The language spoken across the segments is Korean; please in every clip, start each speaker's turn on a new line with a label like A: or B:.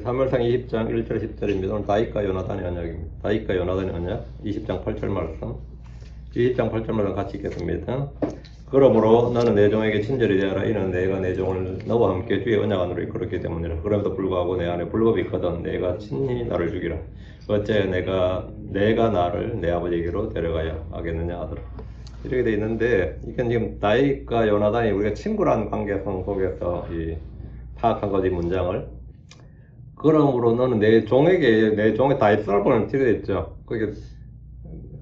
A: 사무엘상 20장 1절 10절입니다. 오늘 다윗과 요나단의 언약입니다. 다윗과 요나단의 언약 20장 8절 말씀 20장 8절 말씀 같이 읽겠습니다. 그러므로 너는 내 종에게 친절히 대하라. 이는 내가 내 종을 너와 함께 주의 언약 안으로 이끌었기 때문이라. 그럼에도 불구하고 내 안에 불법이 있거든 내가 친히 나를 죽이라. 어째 내가 나를 내 아버지에게로 데려가야 하겠느냐 하더라. 이렇게 돼 있는데 이건 지금 다윗과 요나단이 우리가 친구라는 관계성 속에서 파악한 거지 문장을. 그러므로 너는 내 종의 다윗을 보는 티가 있죠. 그게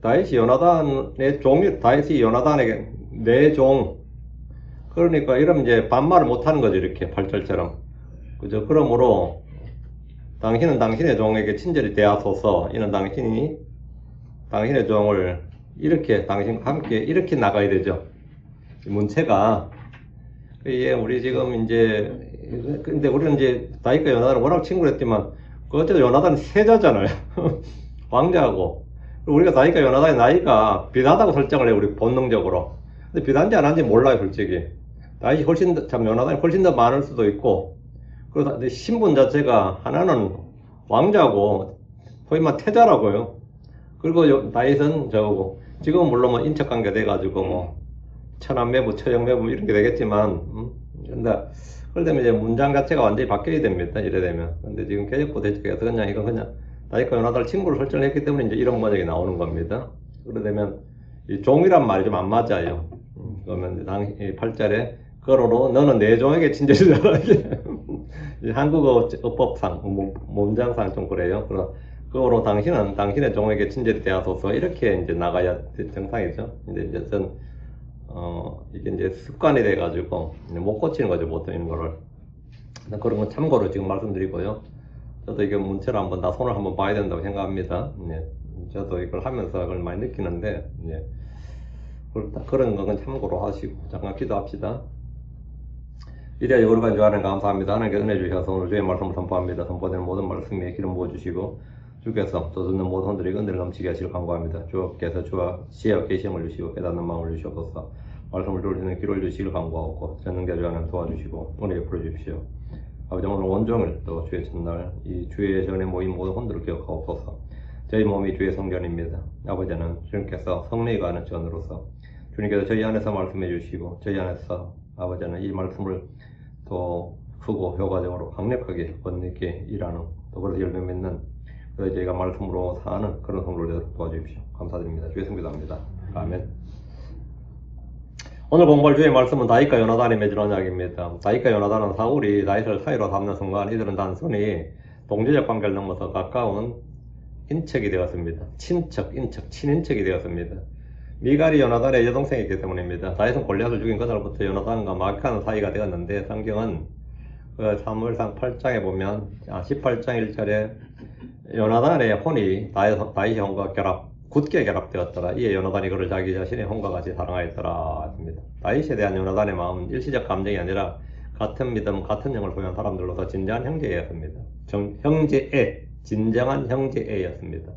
A: 다윗이 요나단에게 내 종. 그러니까 이러면 이제 반말을 못하는 거죠. 이렇게 8절처럼. 그죠? 그러므로 당신은 당신의 종에게 친절히 대하소서. 이는 당신이 당신의 종을 이렇게 당신과 함께 이렇게 나가야 되죠. 문체가. 이게 우리 지금 이제 근데 우리는 이제 다윗과 요나단은 워낙 친구를 했지만 어쨌든 요나단은 세자잖아요. 왕자고. 우리가 다윗과 요나단의 나이가 비슷하다고 설정을 해요. 우리 본능적으로. 근데 비슷한지 안 한지 몰라요, 솔직히. 다윗이 요나단이 훨씬 더 많을 수도 있고. 그리고 신분 자체가 하나는 왕자고 소위 말 태자라고요. 그리고 다윗은 저거고. 지금은 물론 뭐 인척관계 돼가지고 뭐 천안매부, 처형매부 이런 게 되겠지만, 근데 그러면 이제 문장 자체가 완전히 바뀌어야 됩니다. 이래 되면. 근데 지금 개혁부 대책에서 그냥 다윗과 요나단을 친구로 설정했기 때문에 이제 이런 문장이 나오는 겁니다. 그래 되면 이 종이란 말이 좀 안 맞아요. 그러면 8절에 그러므로 너는 내 종에게 친절히 대하라. 한국어 어법상 문장상 좀 그래요. 그러므로 당신은 당신의 종에게 친절히 대하소서. 이렇게 이제 나가야 정상이죠. 이제 이게 이제 습관이 돼가지고 못 고치는 거죠, 보통 이런 거를. 그런 건 참고로 지금 말씀드리고요. 저도 이게 문체를 한번 다 손을 한번 봐야 된다고 생각합니다. 저도 이걸 하면서 그걸 많이 느끼는데, 그런 건 참고로 하시고, 잠깐 기도합시다. 이래야 여러분 주하나님 감사합니다. 하나님께 은혜 주셔서 오늘 주의 말씀을 선포합니다. 선포되는 모든 말씀에 기름 부어주시고, 주께서 또 듣는 모든 혼들에게 은혜를 넘치게 하시길 간구합니다. 주께서 주와 지혜와 계시함을 주시고 깨닫는 마음을 주시옵소서. 말씀을 들을 수 있는 귀를 주시길 간구하고 전능자 주 하나님 도와주시고 은혜 베풀어 주십시오. 아버지 오늘 온종일 또 주의 첫날 이 주의 전에 모인 모든 혼들을 기억하옵소서. 저희 몸이 주의 성전입니다. 아버지는 주님께서 성례가 하는 전으로서 주님께서 저희 안에서 말씀해 주시고 저희 안에서 아버지는 이 말씀을 또 크고 효과적으로 강력하게 번뇌게 일하는 또 그래서 열매 맺는 그래서 저희가 말씀으로 사는 그런 성도를 되도록 도와주십시오. 감사드립니다. 주의 성도 합니다. 아멘. 오늘 공부할 주의 말씀은 다윗과 요나단이 맺은 언약입니다. 다윗과 요나단은 사울이 다윗을 사위로 삼는 순간 이들은 단순히 동지적 관계를 넘어서 가까운 인척이 되었습니다. 친인척이 되었습니다. 미갈이 요나단의 여동생이기 때문입니다. 다윗은 골리앗을 죽인 그날부터 요나단과 막한 사이가 되었는데 성경은 사무엘상 8장에 보면 18장 1절에 요나단의 혼이 다윗의 혼과 굳게 결합되었더라. 이에 요나단이 그를 자기 자신의 혼과 같이 사랑하였더라. 했습니다. 다윗에 대한 요나단의 마음은 일시적 감정이 아니라 같은 믿음, 같은 영을 소유한 사람들로서 진정한 형제애였습니다. 진정한 형제애였습니다.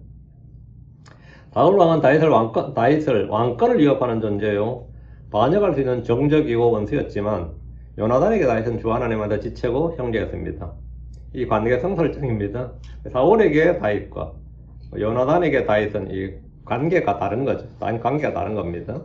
A: 사울 왕은 다윗을 왕권을 위협하는 존재요. 반역할 수 있는 정적이고 원수였지만 요나단에게 다윗은 주 하나님한테 지체고 형제였습니다. 이 관계성 설정입니다. 사울에게 다윗과 요나단에게 다윗은 이 관계가 다른 거죠. 관계가 다른 겁니다.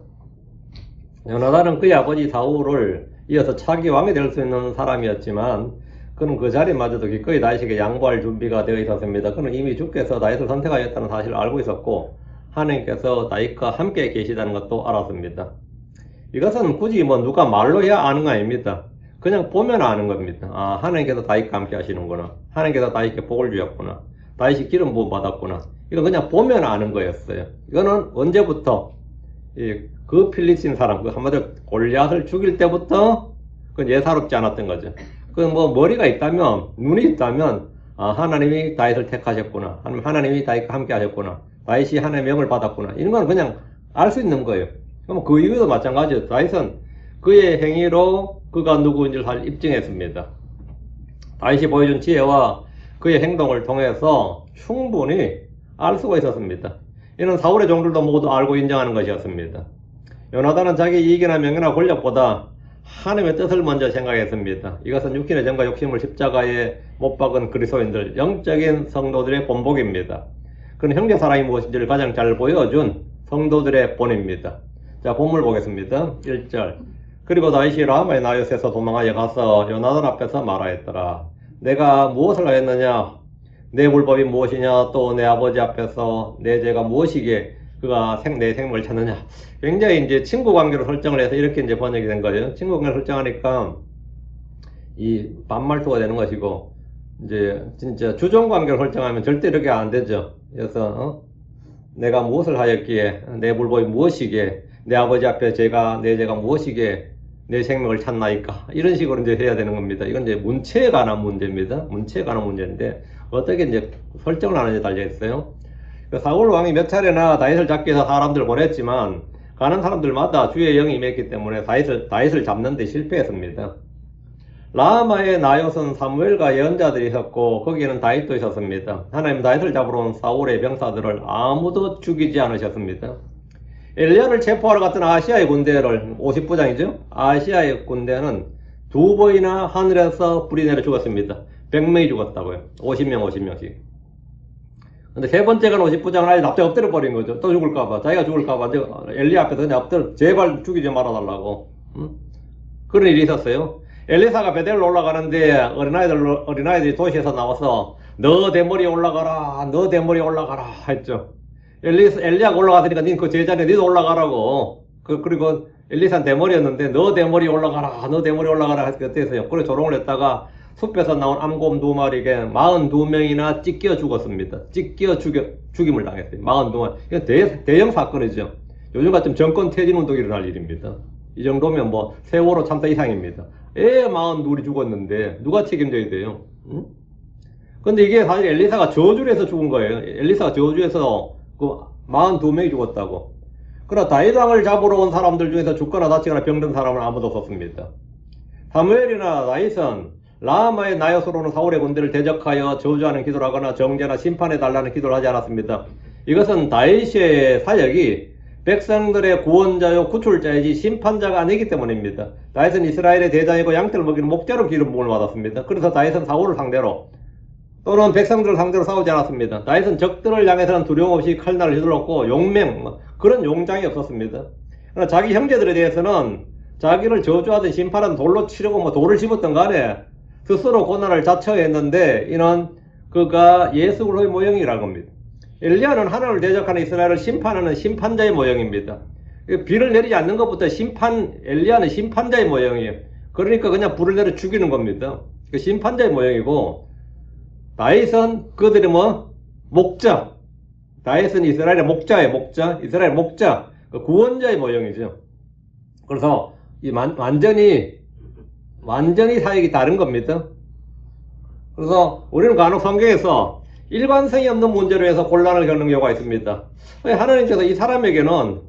A: 요나단은 그의 아버지 사울을 이어서 차기 왕이 될 수 있는 사람이었지만 그는 그 자리마저도 기꺼이 다윗에게 양보할 준비가 되어 있었습니다. 그는 이미 주께서 다윗을 선택하였다는 사실을 알고 있었고 하나님께서 다윗과 함께 계시다는 것도 알았습니다. 이것은 굳이 누가 말로 해야 아는 거 아닙니다. 그냥 보면 아는 겁니다. 아, 하나님께서 다윗과 함께 하시는구나. 하나님께서 다윗에게 복을 주셨구나. 다윗이 기름 부음 받았구나. 이건 그냥 보면 아는 거였어요. 이거는 언제부터 그 필리스틴 사람, 한마디로 골리앗을 죽일 때부터 그건 예사롭지 않았던 거죠. 머리가 있다면, 눈이 있다면, 아, 하나님이 다윗을 택하셨구나. 하나님이 다윗과 함께 하셨구나. 다윗이 하나님의 명을 받았구나. 이런 건 그냥 알 수 있는 거예요. 그럼 그 이유도 마찬가지예요. 다윗은 그의 행위로 그가 누구인지를 입증했습니다. 다윗이 보여준 지혜와 그의 행동을 통해서 충분히 알 수가 있었습니다. 이는 사울의 종들도 모두 알고 인정하는 것이었습니다. 요나단은 자기 이익이나 명예나 권력보다 하나님의 뜻을 먼저 생각했습니다. 이것은 육신의 정과 욕심을 십자가에 못 박은 그리스도인들, 영적인 성도들의 본복입니다. 그는 형제사랑이 무엇인지를 가장 잘 보여준 성도들의 본입니다. 자, 본문 보겠습니다. 1절. 그리고 다윗이 라마의 나요스에서 도망하여 가서 요나단 앞에서 말하였더라. 내가 무엇을 하였느냐? 내 불법이 무엇이냐? 또 내 아버지 앞에서 내 죄가 무엇이기에 그가 내 생명을 찾느냐? 굉장히 이제 친구 관계로 설정을 해서 이렇게 이제 번역이 된 거예요. 친구 관계로 설정하니까 이 반말투가 되는 것이고, 이제 진짜 주종 관계로 설정하면 절대 이렇게 안 되죠. 그래서 내가 무엇을 하였기에 내 불법이 무엇이기에 내 아버지 앞에 내 죄가 무엇이기에 내 생명을 찾나이까, 이런 식으로 이제 해야 되는 겁니다. 이건 이제 문체에 관한 문제입니다. 문체에 관한 문제인데 어떻게 이제 설정을 하는지 달려 있어요. 사울 왕이 몇 차례나 다윗을 잡기 위해서 사람들을 보냈지만 가는 사람들마다 주의 영이 임했기 때문에 다윗을 잡는 데 실패했습니다. 라마의 나요스는 사무엘과 예언자들이 있었고 거기에는 다윗도 있었습니다. 하나님 다윗을 잡으러 온 사울의 병사들을 아무도 죽이지 않으셨습니다. 엘리야를 체포하러 갔던 아시아의 군대를 50부장이죠. 아시아의 군대는 두 번이나 하늘에서 불이 내려 죽었습니다. 100명이 죽었다고요. 50명씩. 근데 세 번째가 50부장을 아예 납작 엎드려 버린 거죠. 또 죽을까봐, 자기가 죽을까봐 엘리야 앞에서 그냥 엎드려, 제발 죽이지 말아달라고. 그런 일이 있었어요. 엘리사가 베델로 올라가는데 어린아이들이 도시에서 나와서 너 대머리에 올라가라, 너 대머리에 올라가라 했죠. 엘리야가 올라가더니까 니 그 제자리에 니도 올라가라고. 그리고 엘리사는 대머리였는데 너 대머리에 올라가라, 너 대머리에 올라가라 했어요. 그래서 조롱을 했다가 숲에서 나온 암곰 2마리에게 42명이나 찢겨 죽었습니다. 찢겨 죽임을 당했어요. 42마리. 이건 대형 사건이죠. 요즘 같으면 정권 퇴진 운동이 일어날 일입니다. 이 정도면 뭐 세월호 참사 이상입니다. 애 42이 죽었는데 누가 책임져야 돼요? 응? 근데 이게 사실 엘리사가 저주를 해서 죽은 거예요. 엘리사가 저주해서 그 42명이 죽었다고. 그러나 다윗 왕을 잡으러 온 사람들 중에서 죽거나 다치거나 병든 사람은 아무도 없었습니다. 사무엘이나 다윗은 라마의 나요스로는 사울의 군대를 대적하여 저주하는 기도를 하거나 정죄나 심판해 달라는 기도를 하지 않았습니다. 이것은 다윗의 사역이 백성들의 구원자요 구출자이지 심판자가 아니기 때문입니다. 다윗은 이스라엘의 대장이고 양떼를 먹이는 목자로 기름 부음을 받았습니다. 그래서 다윗은 사울을 상대로 또는 백성들을 상대로 싸우지 않았습니다. 다윗은 적들을 향해서는 두려움 없이 칼날을 휘둘렀고 용맹, 그런 용장이 없었습니다. 그러나 자기 형제들에 대해서는 자기를 저주하든 심판하든 돌로 치려고 돌을 집었던 간에 스스로 고난을 자처했는데 이는 그가 예수 그리스도의 모형이라는 겁니다. 엘리야는 하나님을 대적하는 이스라엘을 심판하는 심판자의 모형입니다. 비를 내리지 않는 것부터 엘리야는 심판자의 모형이에요. 그러니까 그냥 불을 내려 죽이는 겁니다. 그 심판자의 모형이고, 다윗은 그들이 목자. 다윗은 이스라엘의 목자예요. 목자. 이스라엘 목자. 그 구원자의 모형이죠. 그래서 이 완전히 사역이 다른 겁니다. 그래서 우리는 간혹 성경에서 일관성이 없는 문제로 해서 곤란을 겪는 경우가 있습니다. 하나님께서 이 사람에게는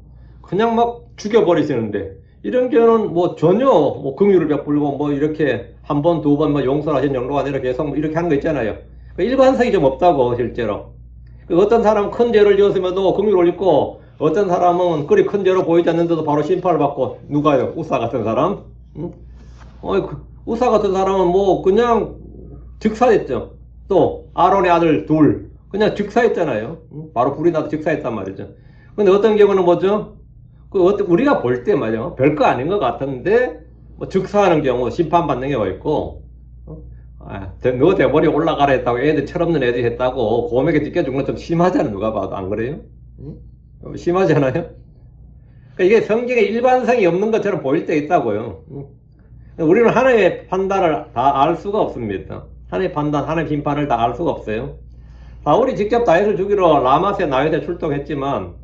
A: 그냥 막 죽여버리시는데, 이런 경우는 전혀 긍휼을 베풀고 이렇게 한 번, 두 번 용서를 하신 정도가 아니라 계속 이렇게 하는 거 있잖아요. 일관성이 좀 없다고, 실제로. 어떤 사람은 큰 죄를 지었음에도 긍휼을 입고, 어떤 사람은 그리 큰 죄로 보이지 않는데도 바로 심판을 받고, 누가요? 우사 같은 사람? 우사 같은 사람은 그냥 즉사했죠. 또 아론의 아들 둘 그냥 즉사했잖아요. 바로 불이 나도 즉사했단 말이죠. 근데 어떤 경우는 뭐죠? 우리가 볼 때 말이죠, 별거 아닌 것 같은데 즉사하는 경우 심판받는 경우가 있고, 너 대머리 올라가라 했다고 애들 철없는 애들이 했다고 곰에게 찢겨준 건 좀 심하잖아요. 누가 봐도. 안 그래요? 심하잖아요. 그러니까 이게 성경에 일관성이 없는 것처럼 보일 때 있다고요. 우리는 하나님의 판단을 다 알 수가 없습니다. 하나님의 판단, 하나님의 심판을 다 알 수가 없어요. 사울이 직접 다윗을 죽이러 라마세 나요스에 출동했지만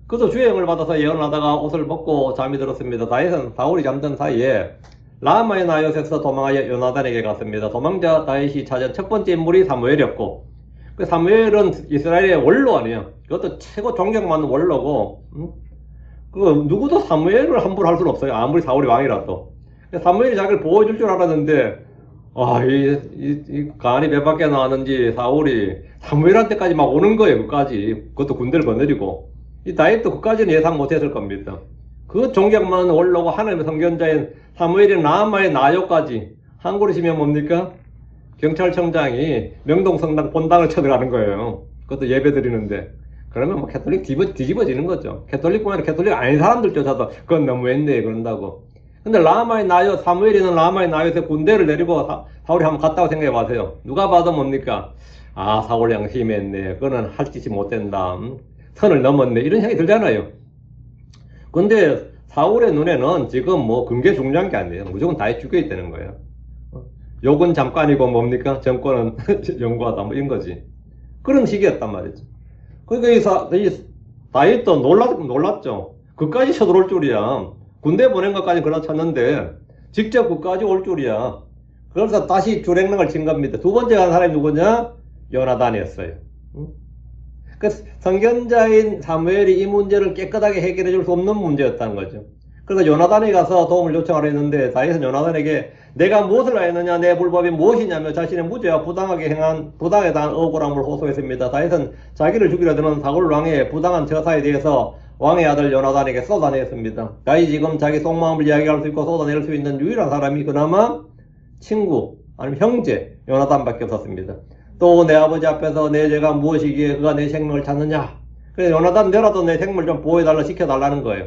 A: 그도 주의 영을 받아서 예언을 하다가 옷을 벗고 잠이 들었습니다. 다윗은 사울이 잠든 사이에 라마의 나요스에서 도망하여 요나단에게 갔습니다. 도망자 다윗이 찾은 첫 번째 인물이 사무엘이었고, 그 사무엘은 이스라엘의 원로아니에요. 그것도 최고 존경받는 원로고, 누구도 사무엘을 함부로 할 수는 없어요. 아무리 사울이 왕이라도. 사무엘이 자기를 보호해줄 줄 알았는데, 이 간이 배 밖에 나왔는지 사울이 사무엘한테까지 막 오는 거예요. 그것도 군대를 거느리고. 이 다윗도 그까지는 예상 못했을 겁니다. 그 종격만 올라오고 하나님의 선견자인 사무엘이 라마의 나요까지 한국으로 치면 뭡니까? 경찰청장이 명동성당 본당을 쳐들어가는 거예요. 그것도 예배 드리는데. 그러면 뭐 캐톨릭 뒤집어지는 거죠. 캐톨릭뿐만 아니라 캐톨릭 아닌 사람들조차도 그건 너무했네 그런다고. 근데 라마의 나요, 사무엘이는 라마의 나요에서 군대를 내리고 사울이 한번 갔다고 생각해 보세요. 누가 봐도 뭡니까? 아, 사울 양심했네. 그거는 할 짓이 못 된다. 선을 넘었네. 이런 생각이 들잖아요. 근데 사울의 눈에는 지금 뭐 근계 중요한 게 아니에요. 무조건 다 죽여야 되는 거예요. 욕은 잠깐이고 뭡니까? 정권은 영구하다. 뭐 이런 거지. 그런 식이었단 말이죠. 그러니까 이 다윗도 놀랐죠. 그까지 쳐들어올 줄이야. 군대 보낸 것까지 그러나 쳤는데 직접 그까지 올 줄이야. 그래서 다시 주랭랑을 친 겁니다. 두 번째 간 사람이 누구냐? 요나단이었어요. 그 선견자인 사무엘이 이 문제를 깨끗하게 해결해 줄 수 없는 문제였다는 거죠. 그래서 요나단이 가서 도움을 요청하려 했는데 다윗은 요나단에게 내가 무엇을 하였느냐, 내 불법이 무엇이냐며 자신의 무죄와 부당에 대한 억울함을 호소했습니다. 다윗은 자기를 죽이려 드는 사울 왕의 부당한 처사에 대해서 왕의 아들 요나단에게 쏟아냈습니다. 다윗이 지금 자기 속마음을 이야기할 수 있고 쏟아낼 수 있는 유일한 사람이 그나마 친구 아니면 형제 요나단밖에 없었습니다. 또 내 아버지 앞에서 내 죄가 무엇이기에 그가 내 생명을 찾느냐. 그래서 요나단 너라도 내 생명을 좀 보호해달라 시켜달라는 거예요.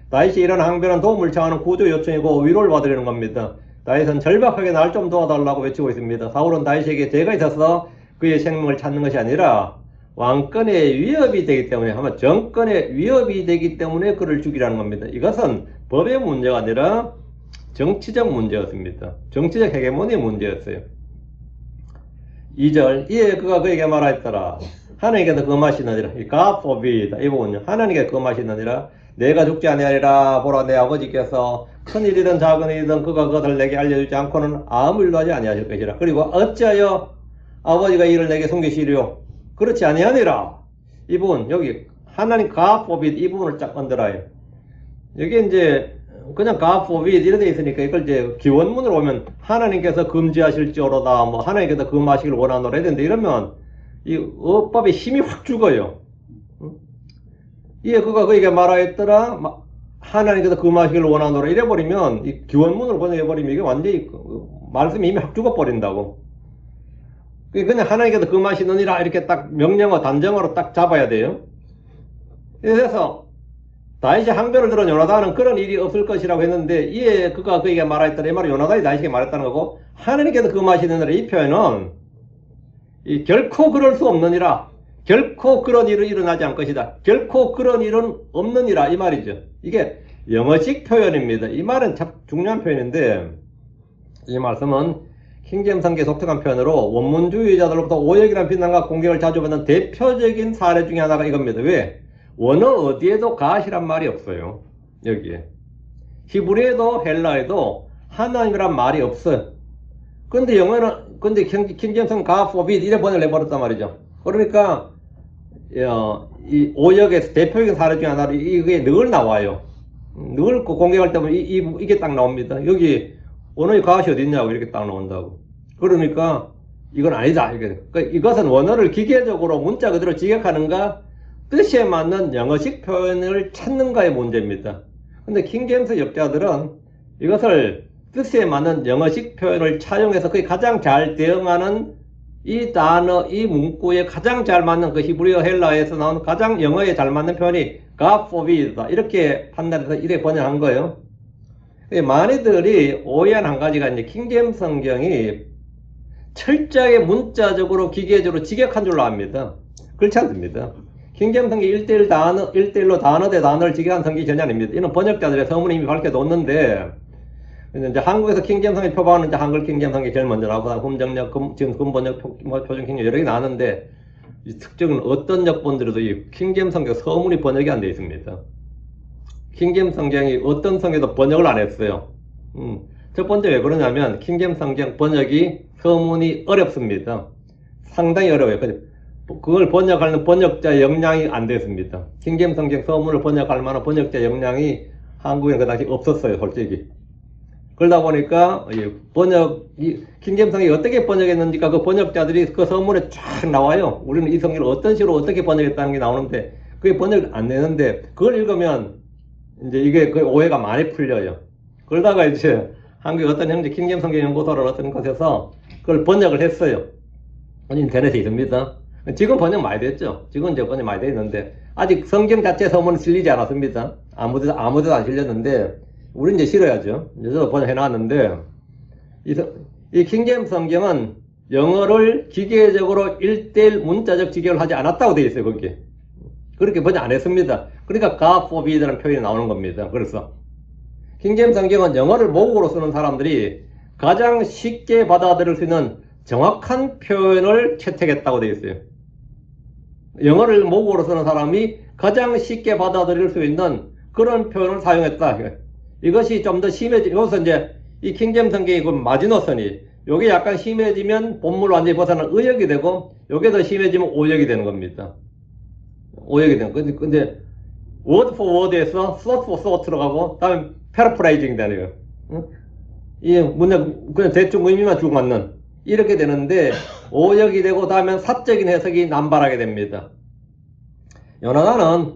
A: 다윗이 이런 항변은 도움을 청하는 구조 요청이고 위로를 받으려는 겁니다. 다윗은 절박하게 날 좀 도와달라고 외치고 있습니다. 사울은 다윗에게 죄가 있어서 그의 생명을 찾는 것이 아니라 왕권의 위협이 되기 때문에 아마 정권의 위협이 되기 때문에 그를 죽이라는 겁니다. 이것은 법의 문제가 아니라 정치적 문제였습니다. 정치적 헤게모니의 문제였어요. 2절 이에 그가 그에게 말하였더라. 하나님께서 금하시느니라. 이 God forbid 이 부분요. 하나님께서 금하시느니라. 내가 죽지 아니하리라. 보라 내 아버지께서 큰 일이든 작은 일이든 그가 그것을 내게 알려주지 않고는 아무 일도 하지 아니하실 것이라. 그리고 어찌하여 아버지가 이를 내게 숨기시리요. 그렇지 아니하니라. 이 부분 여기 하나님 God forbid 이 부분을 쫙 건드려요. 여기 이제 그냥 God forbid 이렇게 돼 있으니까 이걸 이제 기원문으로 보면 하나님께서 금지하실지어로다 뭐 하나님께서 금하시길 원하노라 했는데 이러면 이 어법의 힘이 확 죽어요. 이에 그가 그에게 말하였더라. 하나님께서 금하시길 원하노라 이래버리면 이 기원문으로 번역해버리면 이게 완전히 말씀이 이미 확 죽어버린다고. 그냥 하나님께서 금하시느니라 이렇게 딱 명령어 단정어로 딱 잡아야 돼요. 그래서 다윗이 항변을 들은 요나단은 그런 일이 없을 것이라고 했는데 이에 그가 그에게 말하였더라. 이 말은 요나단이 다윗에게 말했다는 거고 하나님께서 금하시느니라 이 표현은 결코 그럴 수 없느니라. 결코 그런 일은 일어나지 않을 것이다. 결코 그런 일은 없느니라 이 말이죠. 이게 영어식 표현입니다. 이 말은 참 중요한 표현인데 이 말씀은 킹제임스 성경의 독특한 표현으로 원문주의자들로부터 오역이라는 비난과 공격을 자주 받는 대표적인 사례 중에 하나가 이겁니다. 왜? 원어 어디에도 가시란 말이 없어요. 여기에. 히브리에도 헬라에도 하나님이란 말이 없어요. 근데 영어는, 근데 킹제임스는 God forbid 이래 번역을 해버렸단 말이죠. 그러니까, 이 오역에서 대표적인 사례 중에 하나로 이게 늘 나와요. 늘 공격할 때면 이게 딱 나옵니다. 여기 원어의 가시 어디 있냐고 이렇게 딱 나온다고. 그러니까 이건 아니다. 그러니까 이것은 원어를 기계적으로 문자 그대로 직역하는가 뜻에 맞는 영어식 표현을 찾는가의 문제입니다. 근데 킹제임스 역자들은 이것을 뜻에 맞는 영어식 표현을 차용해서 그게 가장 잘 대응하는 이 단어, 이 문구에 가장 잘 맞는 그 히브리어 헬라에서 나온 가장 영어에 잘 맞는 표현이 God forbid다. 이렇게 판단해서 이렇게 번역한 거예요. 많이들이 오해한 한 가지가 이제 킹제임스 성경이 철저하게 문자적으로 기계적으로 직역한 줄로 압니다. 그렇지 않습니다. 킹제임스 성경 1대1로 단어 대 단어를 직역한 성경이 전혀 아닙니다. 이는 번역자들의 서문이 이미 밝혀놓는데 이제 한국에서 킹제임스 성경 표방은 이제 한글 킹제임스 성경이 제일 먼저 나오고 흠정역, 지금 금번역, 표준 킹제임스 여러 개 나왔는데 이 특징은 어떤 역본들에도 이 킹제임스 성경 서문이 번역이 안 되어 있습니다. 킹제임스 성경이 어떤 성경에도 번역을 안 했어요. 첫 번째 왜 그러냐면 킹제임스 성경 번역이 서문이 어렵습니다. 상당히 어려워요. 그걸 번역하는 번역자 역량이 안 됐습니다. 킹제임스 성경 서문을 번역할 만한 번역자 역량이 한국에는 그 당시 없었어요, 솔직히. 그러다 보니까 킹제임스 성경이 어떻게 번역했는지가 그 번역자들이 그 서문에 쫙 나와요. 우리는 이 성경을 어떤 식으로 어떻게 번역했다는 게 나오는데 그게 번역을 안 내는데 그걸 읽으면 이제 이게 그 오해가 많이 풀려요. 그러다가 이제 한국 어떤 형제 킹잼성경연구소를 어떤 곳에서 그걸 번역을 했어요. 인터넷에 있습니다. 지금 번역 많이 됐죠. 지금 이제 번역 많이 됐는데 아직 성경 자체 서문은 실리지 않았습니다. 아무데도 안 실렸는데 우리 이제 실어야죠. 이제 저도 번역해 놨는데 이 킹잼 성경은 영어를 기계적으로 1:1 문자적 직역을 하지 않았다고 되어 있어요. 거기에 그렇게 번역 안 했습니다. 그러니까 God forbi드라는 표현이 나오는 겁니다. 그래서 킹잼 성경은 영어를 모국어로 쓰는 사람들이 가장 쉽게 받아들일 수 있는 정확한 표현을 채택했다고 되어 있어요. 영어를 모국어로 쓰는 사람이 가장 쉽게 받아들일 수 있는 그런 표현을 사용했다. 이것이 좀 더 여기서 이제 이 킹잼 성경이 그 마지노선이 요게 약간 심해지면 본물 완전히 벗어난 의역이 되고 요게 더 심해지면 오역이 되는 겁니다. 오역이 되는 거. 근데 word for word에서 thought for thought 들어가고 다음에 paraphrasing 되네요. 이 문장 그냥 대충 의미만 주고 맞는 이렇게 되는데 오역이 되고 다음엔 사적인 해석이 남발하게 됩니다. 요나단은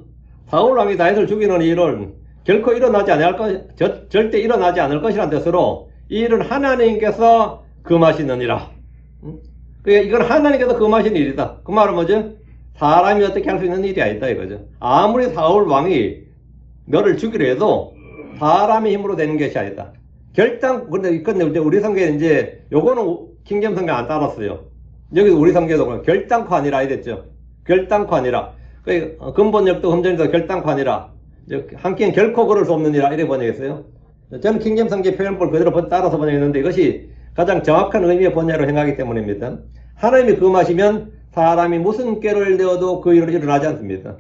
A: 사울 왕이 다윗을 죽이는 일은 결코 일어나지 않을 절대 일어나지 않을 것이라는 뜻으로 이 일은 하나님께서 금하시느니라. 이건 하나님께서 금하신 일이다. 그 말은 뭐죠? 사람이 어떻게 할 수 있는 일이 아니다 이거죠. 아무리 사울 왕이 너를 죽이려 해도 사람의 힘으로 되는 것이 아니다. 근데 우리 성경에 이제 요거는 킹잼 성경 안 따랐어요. 여기서 우리 성경에도 결단코 아니라 이랬죠. 결단코 아니라. 근본역도 흠전에서 결단코 아니라. 한끼는 결코 그럴 수 없느니라 이렇게 번역했어요. 저는 킹잼 성경 표현법을 그대로 따라서 번역했는데 이것이 가장 정확한 의미의 번역으로 행하기 때문입니다. 하나님이 금하시면 사람이 무슨 꾀를 내어도 그 일은 일어나지 않습니다.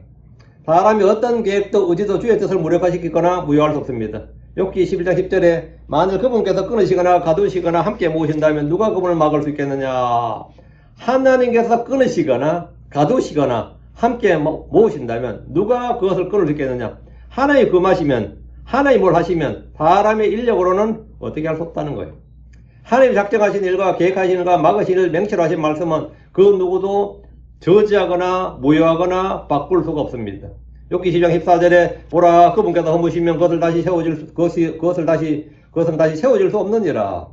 A: 사람이 어떤 계획도 의지도 주의 뜻을 무력화시키거나 무효할 수 없습니다. 욥기 11장 10절에 만일 그분께서 끊으시거나 가두시거나 함께 모으신다면 누가 그분을 막을 수 있겠느냐. 하나님께서 끊으시거나 가두시거나 함께 모으신다면 누가 그것을 끊을 수 있겠느냐. 하나님이 금하시면 하나님이 뭘 하시면 사람의 인력으로는 어떻게 할 수 없다는 거예요. 하나님이 작정하신 일과 계획하신 일과 막으신 일을 명시로 하신 말씀은 그 누구도 저지하거나 무효하거나 바꿀 수가 없습니다. 욥기 10장 14절에 보라 그분께서 허무시면 그것은 다시 세워질 수 없느니라.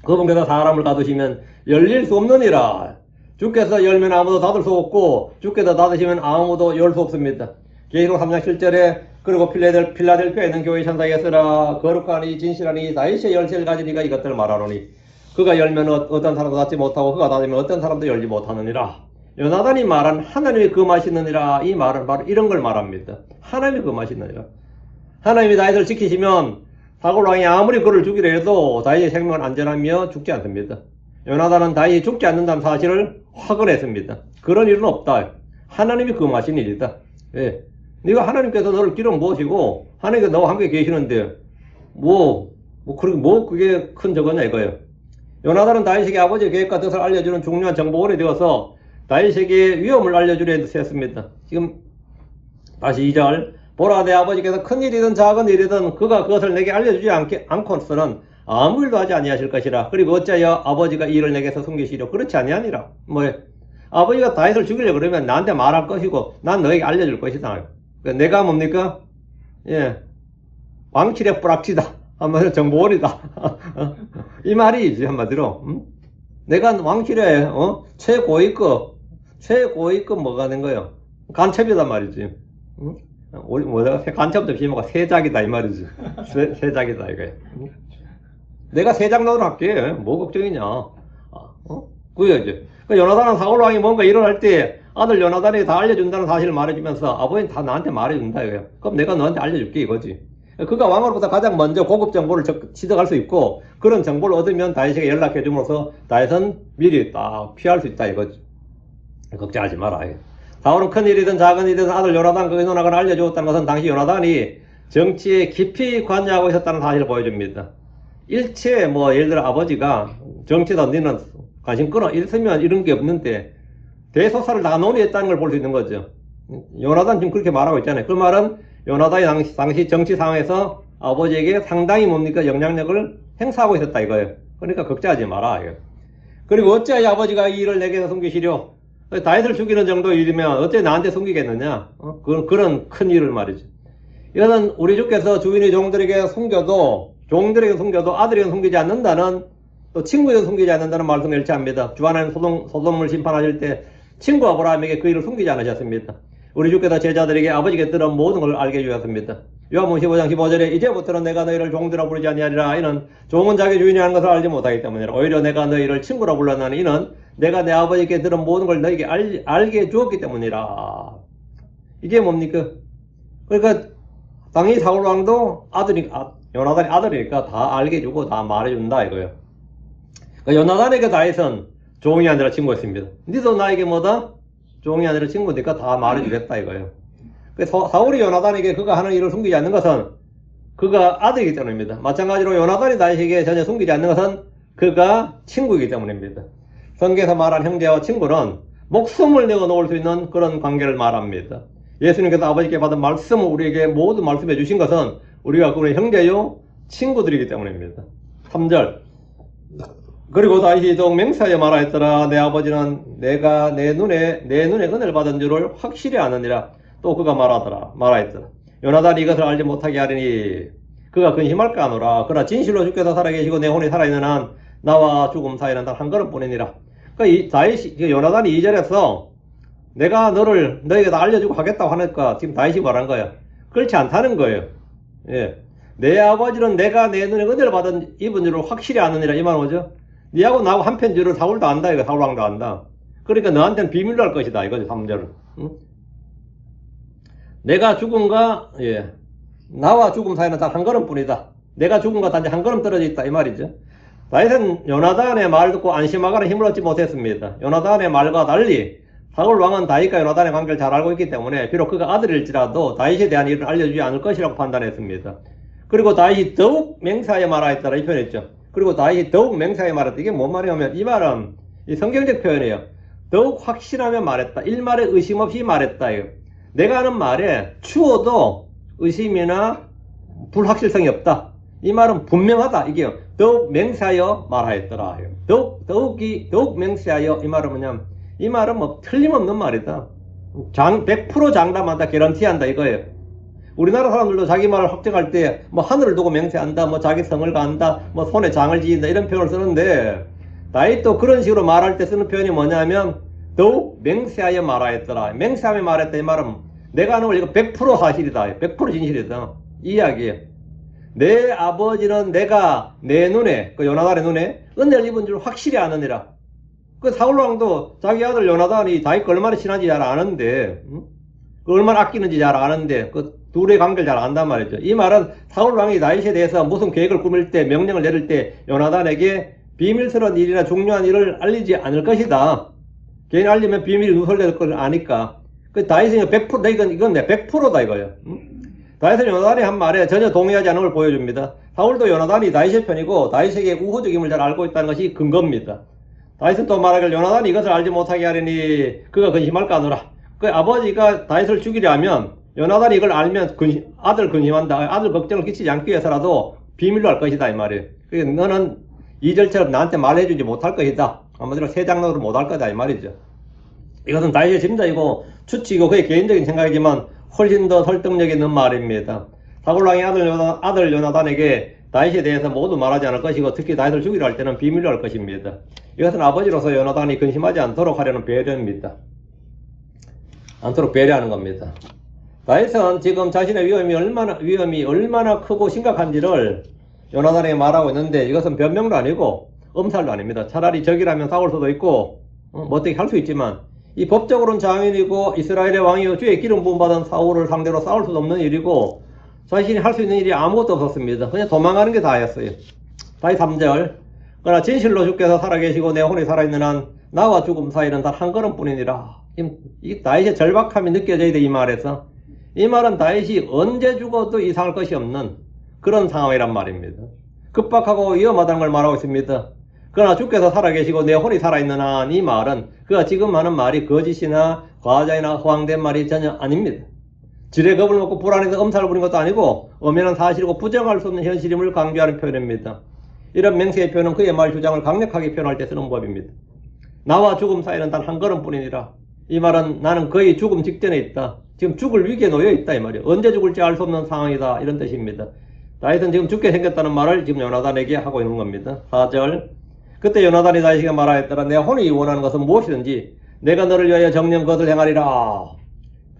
A: 그분께서 사람을 가두시면 열릴 수 없느니라. 주께서 열면 아무도 닫을 수 없고 주께서 닫으시면 아무도 열 수 없습니다. 계시록 3장 7절에 그리고 필라델피아에 있는 교회 천사에게 쓰라 거룩하니 진실하니 다윗의 열쇠를 가진 이가 이것들을 말하노니 그가 열면 어떤 사람도 닫지 못하고 그가 닫으면 어떤 사람도 열지 못하느니라. 요나단이 말한 하나님이 금하시느니라 이 말은 바로 이런 걸 말합니다. 하나님이 금하시느니라. 하나님이 다윗을 지키시면 사울 왕이 아무리 그를 죽이려 해도 다윗의 생명은 안전하며 죽지 않습니다. 요나단은 다윗이 죽지 않는다는 사실을 확언했습니다. 그런 일은 없다. 하나님이 금하신 일이다. 예. 네가 하나님께서 너를 기름 부으시고 하나님께서 너와 함께 계시는데 그게 큰 저거냐 이거예요. 요나단은 다윗에게 아버지의 계획과 뜻을 알려주는 중요한 정보원이 되어서 다윗에게 위험을 알려주려 했습니다. 지금 다시 2절 보라 내 아버지께서 큰 일이든 작은 일이든 그가 그것을 내게 알려주지 않고서는 아무 일도 하지 아니하실 것이라. 그리고 어찌하여 아버지가 이 일을 내게서 숨기시려. 그렇지 아니하니라. 아버지가 다윗을 죽이려고 그러면 나한테 말할 것이고 난 너에게 알려줄 것이다. 내가 뭡니까? 예, 왕실의 뿌락치다. 한마디로 정보원이다. 이 말이지 한마디로. 내가 왕실의 최고위급 뭐가 된 거예요? 간첩이단 말이지. 뭐다가 간첩도 비모가 세작이다 이 말이지. 세작이다 이거야. 내가 세작 노릇 할게. 뭐 걱정이냐. 그게 이제. 요나단은 사울 왕이 뭔가 일어날 때 아들 요나단이 다 알려준다는 사실을 말해주면서 아버지는 다 나한테 말해준다 이거야. 그럼 내가 너한테 알려줄게 이거지. 그가 왕으로부터 가장 먼저 고급 정보를 취득할 수 있고 그런 정보를 얻으면 다윗에게 연락해 줌으로써 다윗은 미리 딱 피할 수 있다 이거지. 걱정하지 마라. 사울은 큰 일이든 작은 일이든 아들 요나단 그 의논하거나 알려주었다는 것은 당시 요나단이 정치에 깊이 관여하고 있었다는 사실을 보여줍니다. 일체 예를 들어 아버지가 정치다 너는 관심 끊어 있으면 이런 게 없는데 대소사를 다 논의했다는 걸 볼 수 있는 거죠. 요나단 지금 그렇게 말하고 있잖아요. 그 말은 요나단이 당시 정치 상황에서 아버지에게 상당히 영향력을 행사하고 있었다 이거예요. 그러니까 걱정하지 마라. 그리고 어찌하여 아버지가 이 일을 내게서 숨기시려? 다윗을 죽이는 정도 일이면 어째 나한테 숨기겠느냐? 그런 큰 일을 말이죠. 이거는 우리 주께서 주인의 종들에게 숨겨도 아들에게 숨기지 않는다는, 또 친구에게 숨기지 않는다는 말씀을 일치합니다. 주 하나님 소돔을 심판하실 때 친구 아브라함에게 그 일을 숨기지 않으셨습니다. 우리 주께서 제자들에게 아버지께 들은 모든 걸 알게 해주셨습니다. 요한복음 15장 15절에 이제부터는 내가 너희를 종들아 부르지 아니하리라. 이는 종은 자기 주인이 하는 것을 알지 못하기 때문이라. 오히려 내가 너희를 친구라 불렀나니 이는 내가 내 아버지께 들은 모든 걸 너희에게 알게 해 주었기 때문이라. 이게 뭡니까? 그러니까 당연히 사울왕도 요나단이 아들이니까 다 알게 해주고 다 말해준다 이거예요. 그러니까 요나단에게 다윗은 종이 아니라 친구였습니다. 니도 나에게 뭐다? 종이 아니라 친구니까 다 말해주겠다 이거예요. 사울이 요나단에게 그가 하는 일을 숨기지 않는 것은 그가 아들이기 때문입니다. 마찬가지로 요나단이 다윗에게 전혀 숨기지 않는 것은 그가 친구이기 때문입니다. 성경에서 말한 형제와 친구는 목숨을 내어 놓을 수 있는 그런 관계를 말합니다. 예수님께서 아버지께 받은 말씀을 우리에게 모두 말씀해 주신 것은 우리가 그분의 형제요 친구들이기 때문입니다. 3절 그리고 다윗이 더욱 맹세하여 말하였더라. 내 아버지는 내가 내 눈에 은혜를 받은 줄을 확실히 아느니라. 또 그가 말하였더라. 요나단이 이것을 알지 못하게 하리니 그가 근심할까 하노라. 그러나 진실로 주께서 살아계시고 내 혼이 살아있는 한 나와 죽음 사이는 단 한 걸음뿐이니라. 그러니까 요나단이 2절에서 내가 너에게 다 알려주고 하겠다고 하니까 지금 다윗이 말한 거야. 그렇지 않다는 거예요. 예. 내 아버지는 내가 내 눈에 은혜를 받은 입은 줄을 확실히 아느니라. 이 말은 뭐죠? 니하고 나하고 한편 줄을 사울도 안다. 이거 사울왕도 안다. 그러니까 너한테는 비밀로 할 것이다. 이거죠. 3절은. 응? 내가 죽음과 나와 죽음 사이는 단 한 걸음뿐이다. 내가 죽음과 단지 한 걸음 떨어져 있다. 이 말이죠. 다윗은 요나단의 말 듣고 안심하거나 힘을 얻지 못했습니다. 요나단의 말과 달리 사울 왕은 다윗과 요나단의 관계를 잘 알고 있기 때문에 비록 그가 아들일지라도 다윗에 대한 일을 알려주지 않을 것이라고 판단했습니다. 그리고 다윗이 더욱 맹세하여 말하였더라. 이 표현했죠. 그리고 다윗이 더욱 맹세하여 말했다. 이게 뭔 말이냐면 이 말은 이 성경적 표현이에요. 더욱 확신하며 말했다. 일말에 의심 없이 말했다. 이거. 내가 하는 말에 추워도 의심이나 불확실성이 없다. 이 말은 분명하다. 이게요. 더욱 맹세하여 말하였더라. 더욱 맹세하여 이 말은 뭐냐면 이 말은 뭐 틀림없는 말이다. 100% 장담한다. 개런티한다. 이거예요. 우리나라 사람들도 자기 말을 확정할 때 뭐 하늘을 두고 맹세한다. 뭐 자기 성을 가한다. 뭐 손에 장을 지인다. 이런 표현을 쓰는데 다윗도 그런 식으로 말할 때 쓰는 표현이 뭐냐면 더욱 맹세하여 말하였더라. 맹세하며 말했다. 이 말은 내가 하는 걸 이거 100% 사실이다. 100% 진실이다. 이 이야기예요. 내 아버지는 내가 내 눈에, 그 요나단의 눈에 은혜를 입은 줄 확실히 아느니라. 그 사울왕도 자기 아들 요나단이 다윗과 얼마나 친한지 잘 아는데, 그 얼마나 아끼는지 잘 아는데, 그 둘의 관계를 잘 안단 말이죠. 이 말은 사울왕이 다윗에 대해서 무슨 계획을 꾸밀 때, 명령을 내릴 때 요나단에게 비밀스러운 일이나 중요한 일을 알리지 않을 것이다. 괜히 알리면 비밀이 누설될 걸 아니까. 그 다윗은 100%, 이건 100%다 이거예요. 다윗은 요나단이 한 말에 전혀 동의하지 않은 걸 보여줍니다. 사울도 요나단이 다윗의 편이고 다윗에게 우호적임을 잘 알고 있다는 것이 근거입니다. 다윗은 또 말하길 요나단이 이것을 알지 못하게 하려니 그가 근심할까 하노라. 그 아버지가 다윗을 죽이려면 요나단이 이걸 알면 아들 근심한다. 아들 걱정을 끼치지 않기 위해서라도 비밀로 할 것이다 이 말이에요. 그러니까 너는 2절처럼 나한테 말해주지 못할 것이다. 한마디로 새 장로를 못할 거다 이 말이죠. 이것은 다윗의 짐작이고 추측이고 그의 개인적인 생각이지만 훨씬 더 설득력 있는 말입니다. 사울왕이 아들 요나단에게 다윗에 대해서 모두 말하지 않을 것이고 특히 다윗을 죽이려 할 때는 비밀로 할 것입니다. 이것은 아버지로서 요나단이 근심하지 않도록 하려는 배려입니다. 않도록 배려하는 겁니다. 다윗은 지금 자신의 위험이 얼마나 크고 심각한지를 요나단에게 말하고 있는데 이것은 변명도 아니고 엄살도 아닙니다. 차라리 적이라면 싸울 수도 있고 뭐 어떻게 할 수 있지만 이 법적으로는 장인이고 이스라엘의 왕이요 주의 기름 부음 받은 사울을 상대로 싸울 수도 없는 일이고 자신이 할 수 있는 일이 아무것도 없었습니다. 그냥 도망가는 게 다였어요. 다시 3절 그러나 진실로 주께서 살아계시고 내 혼이 살아있는 한 나와 죽음 사이는 단 한 걸음뿐이니라. 이 다윗의 절박함이 느껴져야 돼. 이 말에서 이 말은 다윗이 언제 죽어도 이상할 것이 없는 그런 상황이란 말입니다. 급박하고 위험하다는 걸 말하고 있습니다. 그러나 주께서 살아계시고 내 혼이 살아있는 한 이 말은 그가 지금 하는 말이 거짓이나 과장이나 허황된 말이 전혀 아닙니다. 지레 겁을 먹고 불안해서 엄살을 부린 것도 아니고 엄연한 사실이고 부정할 수 없는 현실임을 강조하는 표현입니다. 이런 맹세의 표현은 그의 말 주장을 강력하게 표현할 때 쓰는 법입니다. 나와 죽음 사이는 단 한 걸음뿐이니라. 이 말은 나는 거의 죽음 직전에 있다. 지금 죽을 위기에 놓여 있다 이 말이에요. 언제 죽을지 알 수 없는 상황이다 이런 뜻입니다. 다윗은 지금 죽게 생겼다는 말을 지금 요나단에게 하고 있는 겁니다. 4절 그때 요나단이 다윗에게 말하였더라. 내 혼이 원하는 것은 무엇이든지 내가 너를 위하여 정령 그것을 행하리라.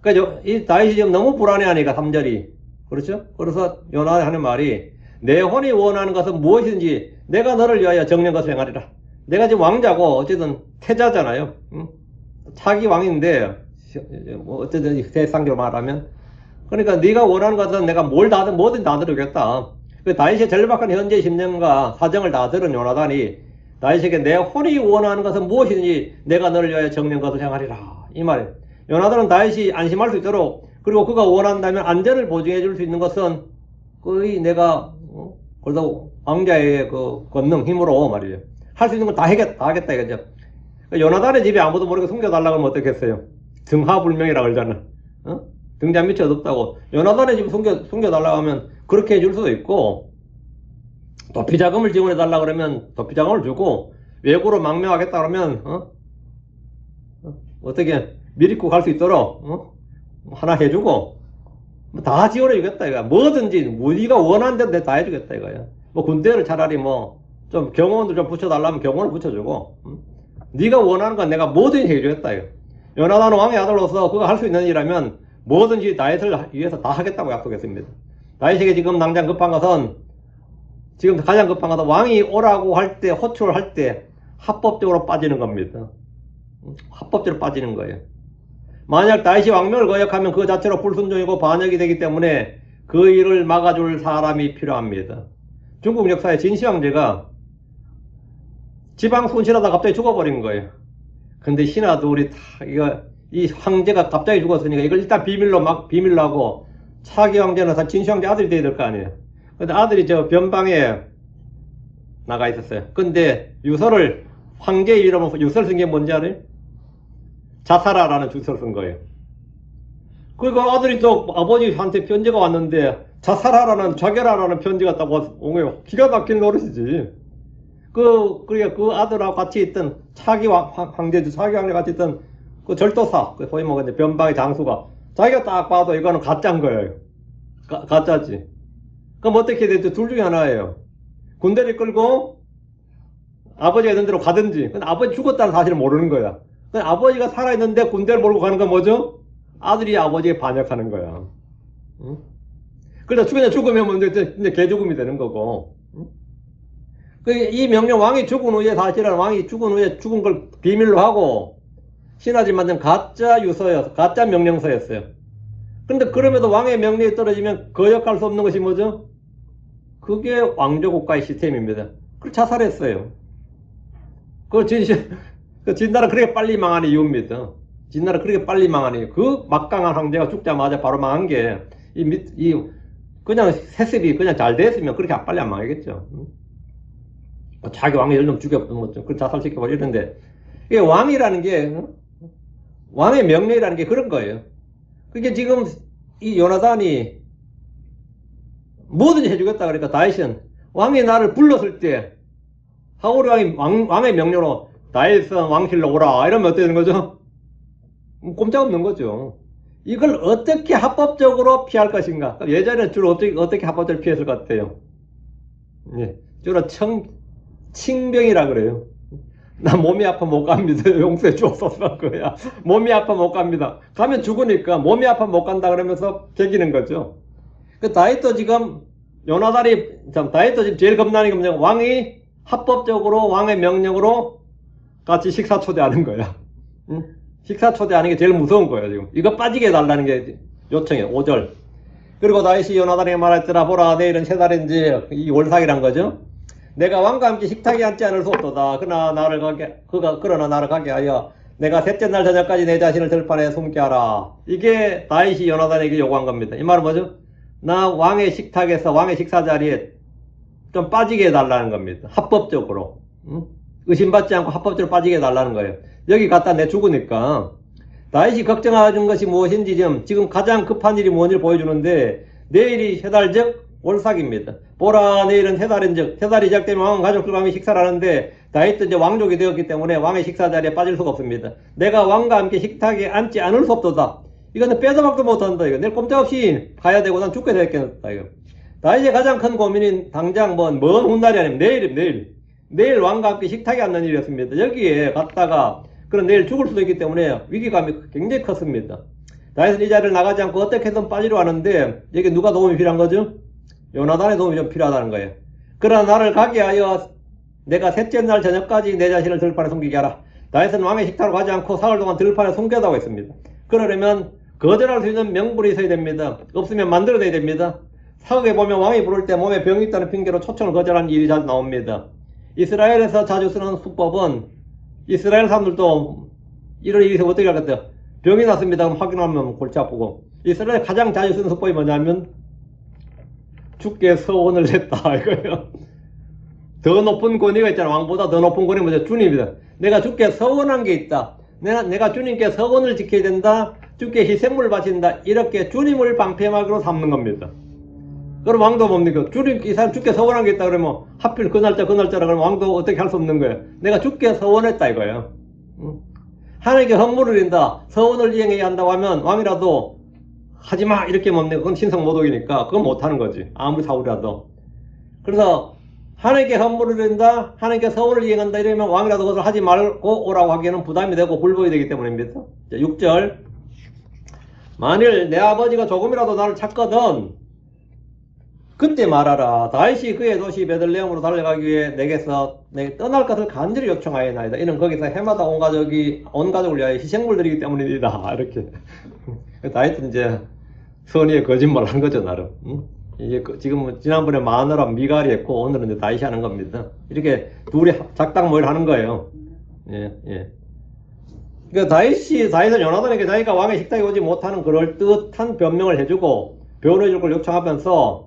A: 그러니까 이 다윗이 지금 너무 불안해하니까 3절이 그렇죠? 그래서 요나단이 하는 말이 내 혼이 원하는 것은 무엇이든지 내가 너를 위하여 정령 그것을 행하리라. 내가 지금 왕자고 어쨌든 태자잖아요. 응? 차기 왕인데 뭐 어쨌든 세상적으로 말하면 그러니까 네가 원하는 것은 내가 뭐든 다 들어주겠다. 그 다윗의 절박한 현재 심령과 사정을 다 들은 요나단이 다윗에게 내 혼이 원하는 것은 무엇이든지 내가 너를 위하여 정령 것을 행하리라 이 말이에요. 요나단은 다윗이 안심할 수 있도록 그리고 그가 원한다면 안전을 보증해 줄 수 있는 것은 거의 내가 그래도 왕자의 그 권능 힘으로 말이에요. 할 수 있는 건 다 하겠다 이거죠. 요나단의 집에 아무도 모르게 숨겨달라고 하면 어떻겠어요? 등하불명이라 그러잖아. 어? 등잔 밑이 어둡다고. 요나단의 집에 숨겨달라고 하면 그렇게 해줄 수도 있고, 도피자금을 지원해달라고 그러면 도피자금을 주고, 외구로 망명하겠다 그러면, 어떻게 미리국 갈 수 있도록, 하나 해주고, 다 지원해주겠다 이거야. 뭐든지, 네가 원하는 대로 다 해주겠다 이거야. 뭐 군대를 차라리 좀 경호원도 좀 붙여달라면 경호원을 붙여주고, 네가 원하는 건 내가 뭐든지 해주겠다 이거. 요나단은 왕의 아들로서 그가 할 수 있는 일이라면 뭐든지 다윗을 위해서 다 하겠다고 약속했습니다. 다윗에게 지금 당장 급한 것은 지금 가장 급한 것은 왕이 오라고 할 때 호출할 때 합법적으로 빠지는 겁니다. 합법적으로 빠지는 거예요. 만약 다윗이 왕명을 거역하면 그 자체로 불순종이고 반역이 되기 때문에 그 일을 막아줄 사람이 필요합니다. 중국 역사에 진시황제가 지방 순신하다 갑자기 죽어버린 거예요. 근데 신하들이 이 황제가 갑자기 죽었으니까 이걸 일단 비밀로 하고 차기 황제는 다 진시황제 아들이 돼야 될 거 아니에요. 근데 아들이 저 변방에 나가 있었어요. 근데 유서를 황제의 이름으로 유서를 쓴 게 뭔지 알아요? 자살하라는 주소를 쓴 거예요. 그러니까 아들이 또 아버지한테 편지가 왔는데 자살하라는 자결하라는 편지가 딱 온 거예요. 기가 막힌 노릇이지. 그러니까 그 아들하고 같이 있던 차기 황제죠. 차기 황제 같이 있던 그 절도사, 소위 이제 변방의 장수가 자기가 딱 봐도 이거는 가짜인 거예요. 가짜지. 그럼 어떻게 되죠? 둘 중에 하나예요. 군대를 끌고 아버지가 있는 대로 가든지. 근데 아버지 죽었다는 사실을 모르는 거야. 근데 아버지가 살아있는데 군대를 몰고 가는 건 뭐죠? 아들이 아버지에 반역하는 거야. 응? 그래서 죽으면 이제 개죽음이 되는 거고. 응? 이 명령 왕이 죽은 후에 사실은 왕이 죽은 후에 죽은 걸 비밀로 하고 신하들이 만든 가짜 유서였어. 가짜 명령서였어요. 근데 그럼에도 왕의 명령이 떨어지면 거역할 수 없는 것이 뭐죠? 그게 왕조국가의 시스템입니다. 그걸 자살했어요. 진나라 그렇게 빨리 망한 이유입니다. 진나라 그렇게 빨리 망한 이유. 그 막강한 황제가 죽자마자 바로 망한 게 그냥 세습이 그냥 잘 됐으면 그렇게 빨리 안 망하겠죠. 자기 왕의 열놈 죽여버리면 그 자살시켜버리는데 이게 왕이라는 게 왕의 명령이라는 게 그런 거예요. 그게 지금 이 요나단이 뭐든지 해주겠다 그러니까 다윗은 왕이 나를 불렀을 때 사울 왕의 명령으로 다윗은 왕실로 오라 이러면 어떻게 되는 거죠? 꼼짝없는 거죠. 이걸 어떻게 합법적으로 피할 것인가? 예전에 주로 어떻게 합법적으로 피했을 것 같아요? 예, 주로 칭병이라 그래요. 나 몸이 아파 못 갑니다. 용서해 주옵소서 그거야. 몸이 아파 못 갑니다. 가면 죽으니까 몸이 아파 못 간다 그러면서 개기는 거죠. 그 다윗도 지금 다윗도 지금 제일 겁나는 게 뭐냐면 왕이 합법적으로 왕의 명령으로 같이 식사 초대하는 거야. 응? 식사 초대하는 게 제일 무서운 거예요 지금. 이거 빠지게 해달라는 게 요청이에요. 5절. 그리고 다윗이 요나단에게 말했더라. 보라 내일은 세 달인지 이 월삭이란 거죠. 내가 왕과 함께 식탁에 앉지 않을 수 없도다. 그러나 나를 가게 하여 내가 셋째 날 저녁까지 내 자신을 들판에 숨게 하라. 이게 다윗이 요나단에게 요구한 겁니다. 이 말은 뭐죠? 나 왕의 식탁에서 왕의 식사 자리에 좀 빠지게 해달라는 겁니다. 합법적으로. 응? 의심받지 않고 합법적으로 빠지게 해달라는 거예요. 여기 갔다 내 죽으니까. 다윗이 걱정하는 것이 무엇인지 지금 가장 급한 일이 뭔지를 보여주는데 내일이 세 달 즉 월삭입니다. 보라 내일은 해달인즉 해달이 시작되면 왕은 가족들과 함께 식사를 하는데 다윗도 이제 왕족이 되었기 때문에 왕의 식사 자리에 빠질 수가 없습니다. 내가 왕과 함께 식탁에 앉지 않을 수 없도다. 이거는 빼도 박도 못한다. 이거 내일 꼼짝없이 가야 되고 난 죽게 되겠다. 이거 다윗의 가장 큰 고민인 당장 먼 훗날이 아니면 내일 왕과 함께 식탁에 앉는 일이었습니다. 여기에 갔다가 그런 내일 죽을 수도 있기 때문에 위기감이 굉장히 컸습니다. 다윗은 이 자리를 나가지 않고 어떻게든 빠지려 하는데 여기 누가 도움이 필요한 거죠? 요나단의 도움이 좀 필요하다는 거예요. 그러나 나를 가게 하여 내가 셋째 날 저녁까지 내 자신을 들판에 숨기게 하라. 다윗은 왕의 식탁으로 가지 않고 사흘 동안 들판에 숨겨다고 했습니다. 그러려면 거절할 수 있는 명분이 있어야 됩니다. 없으면 만들어내야 됩니다. 사극에 보면 왕이 부를 때 몸에 병이 있다는 핑계로 초청을 거절하는 일이 자주 나옵니다. 이스라엘에서 자주 쓰는 수법은 이스라엘 사람들도 이런 일이 있으면 어떻게 하겠어요? 병이 났습니다. 그럼 확인하면 골치 아프고. 이스라엘 가장 자주 쓰는 수법이 뭐냐면 주께 서원을 했다 이거예요. 더 높은 권위가 있잖아. 왕보다 더 높은 권위가 뭐죠? 주님이다. 내가 주께 서원한 게 있다. 내가 주님께 서원을 지켜야 된다. 주께 희생물을 바친다. 이렇게 주님을 방패막으로 삼는 겁니다. 그럼 왕도 뭡니까? 이 사람 주께 서원한 게 있다 그러면 하필 그 날짜라 그러면 왕도 어떻게 할 수 없는 거예요. 내가 주께 서원했다 이거예요. 하나님께 헌물을 드린다. 서원을 이행해야 한다고 하면 왕이라도 하지마 이렇게 뭡니까? 그건 신성모독이니까 그건 못하는 거지. 아무리 사울이라도. 그래서 하나님께 헌물을 드린다. 하나님께 서원을 이행한다 이러면 왕이라도 그것을 하지 말고 오라고 하기에는 부담이 되고 불법이 되기 때문입니다. 6절 만일 내 아버지가 조금이라도 나를 찾거든 그때 말하라. 다윗이 그의 도시 베들레헴으로 달려가기 위해 내게서 떠날 것을 간절히 요청하였나이다. 이는 거기서 해마다 온 가족을 위하여 희생물 드리기 때문이다. 이렇게 다윗은 이제 선의의 거짓말을 한 거죠 나름. 이게 지금 지난번에 마누라 미갈이 했고 오늘은 이제 다윗이 하는 겁니다. 이렇게 둘이 작당 모의를 하는 거예요. 예. 그러니까 다윗은 요나단에게 자기가 왕의 식탁에 오지 못하는 그럴듯한 변명을 해주고 변호해줄 걸 요청하면서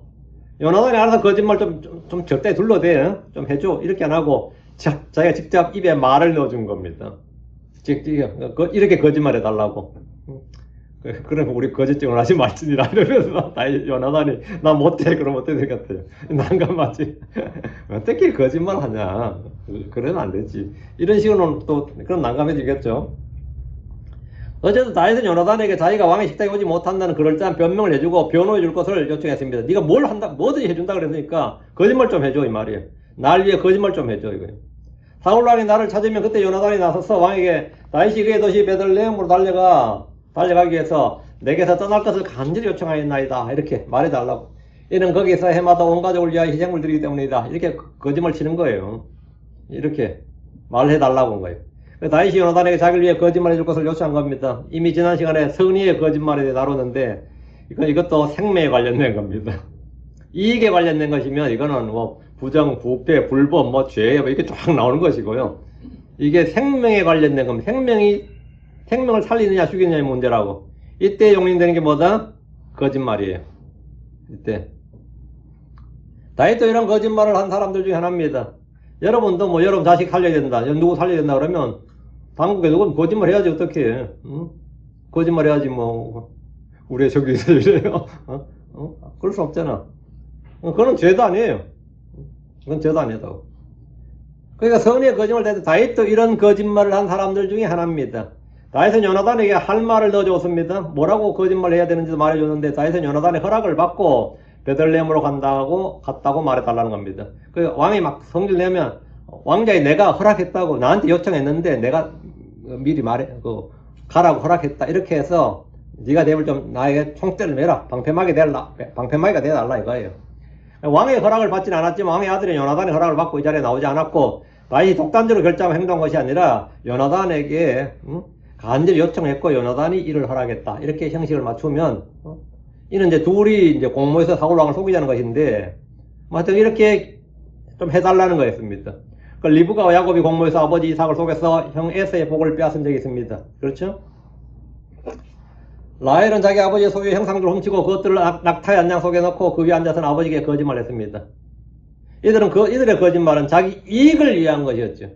A: 요나단이 알아서 거짓말 좀 적당히 둘러대 좀 해줘 이렇게 안 하고 자기가 직접 입에 말을 넣어준 겁니다. 이렇게 거짓말 해달라고. 그러면 우리 거짓증을 하지 말지니라 이러면서 요나단이 나 못해 그럼 어떻게 될 것 같아요? 난감하지. 어떻게 거짓말 하냐. 그러면 안 되지. 이런 식으로는 또 그럼 난감해지겠죠. 어쨌든 다윗은 요나단에게 자기가 왕의 식탁에 오지 못한다는 그럴듯한 변명을 해주고 변호해 줄 것을 요청했습니다. 네가 뭘 한다, 뭐든지 해준다 그랬으니까 거짓말 좀 해줘 이 말이에요. 날 위해 거짓말 좀 해줘 이거예요. 사울 왕이 나를 찾으면 그때 요나단이 나서서 왕에게 다윗이 그의 도시 베들레헴으로 달려가기 위해서 내게서 떠날 것을 간절히 요청하였나이다 이렇게 말해달라고. 이는 거기서 해마다 온 가족을 위하여 희생물 드리기 때문이다 이렇게 거짓말 치는 거예요. 이렇게 말해달라고 한 거예요. 다윗이 요나단에게 자기를 위해 거짓말 해줄 것을 요청한 겁니다. 이미 지난 시간에 선의의 거짓말에 대해 다뤘는데 이것도 생명에 관련된 겁니다. 이익에 관련된 것이면 이거는 뭐 부정, 부패, 불법, 뭐 죄, 이렇게 쫙 나오는 것이고요. 이게 생명에 관련된 겁니다. 생명을 살리느냐 죽이느냐의 문제라고. 이때 용인되는 게 뭐다? 거짓말이에요. 이때. 다윗도 이런 거짓말을 한 사람들 중에 하나입니다. 여러분도 뭐 여러분 자식 살려야 된다. 누구 살려야 된다 그러면 당국에 누군 거짓말 해야지 어떻게 해. 응? 거짓말 해야지 뭐 우리의 적이 있어 이래요. 그럴 수 없잖아. 그건 죄도 아니에요. 그건 죄도 아니다고. 그러니까 선의의 거짓말 때도 다윗도 이런 거짓말을 한 사람들 중에 하나입니다. 다윗은 요나단에게 할 말을 넣어줬습니다. 뭐라고 거짓말을 해야 되는지도 말해줬는데 다윗은 요나단의 허락을 받고 베들레헴으로 갔다고 말해달라는 겁니다. 그 왕이 막 성질 내면 왕자의 내가 허락했다고 나한테 요청했는데 내가 미리 가라고 허락했다 이렇게 해서 네가 내일 좀 나에게 총대를 매라 방패막이가 되달라 이거예요. 왕의 허락을 받지는 않았지만 왕의 아들인 요나단의 허락을 받고 이 자리에 나오지 않았고 다윗이 독단적으로 결정하고 행동한 것이 아니라 요나단에게 간절히 요청했고 요나단이 이를 허락했다 이렇게 형식을 맞추면 이는 이제 둘이 이제 공모해서 사울왕을 속이자는 것인데 하여튼 이렇게 좀 해달라는 거였습니다. 그 리브가와 야곱이 공모해서 아버지 이삭을 속여서 형 에서의 복을 빼앗은 적이 있습니다. 그렇죠? 라헬은 자기 아버지의 소유의 형상들을 훔치고 그것들을 낙타의 안장 속에 넣고 그 위에 앉아서는 아버지에게 거짓말을 했습니다. 이들의 거짓말은 자기 이익을 위한 것이었죠.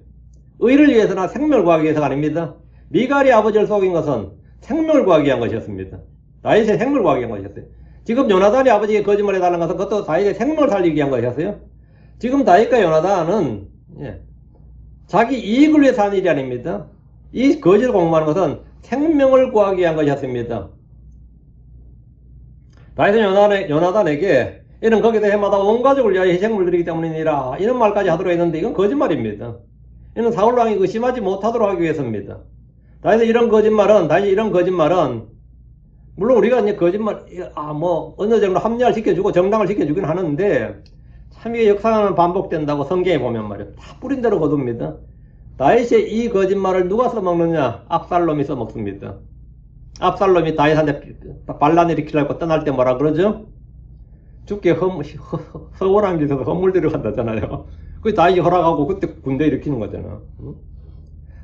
A: 의를 위해서나 생명을 구하기 위해서가 아닙니다. 미갈이 아버지를 속인 것은 생명을 구하기 위한 것이었습니다. 다윗의 생명을 구하기 위한 것이었어요. 지금 요나단이 아버지에게 거짓말 해달라는 것은 그것도 다윗의 생명을 살리기 위한 것이었어요. 지금 다윗과 요나단은 자기 이익을 위해서 하는 일이 아닙니다. 이 거짓을 공모하는 것은 생명을 구하기 위한 것이었습니다. 다윗은 요나단에게 이는 거기서 해마다 온 가족을 위하여 희생물 드리기 때문이니라 이런 말까지 하도록 했는데 이건 거짓말입니다. 이는 사울왕이 의심하지 못하도록 하기 위해서입니다. 다윗이 이런 거짓말은 물론 우리가 이제 거짓말 어느 정도 합리화를 시켜주고 정당을 시켜주긴 하는데 참 이게 역사는 반복된다고 성경에 보면 말이에요. 다 뿌린 대로 거둡니다. 다윗의 이 거짓말을 누가 써먹느냐? 압살롬이 써먹습니다. 압살롬이 다윗한테 반란 일으키려고 떠날 때 뭐라 그러죠? 죽게 서원한 짓에서 허물 데려간다잖아요. 그 다윗이 허락하고 그때 군대 일으키는 거잖아.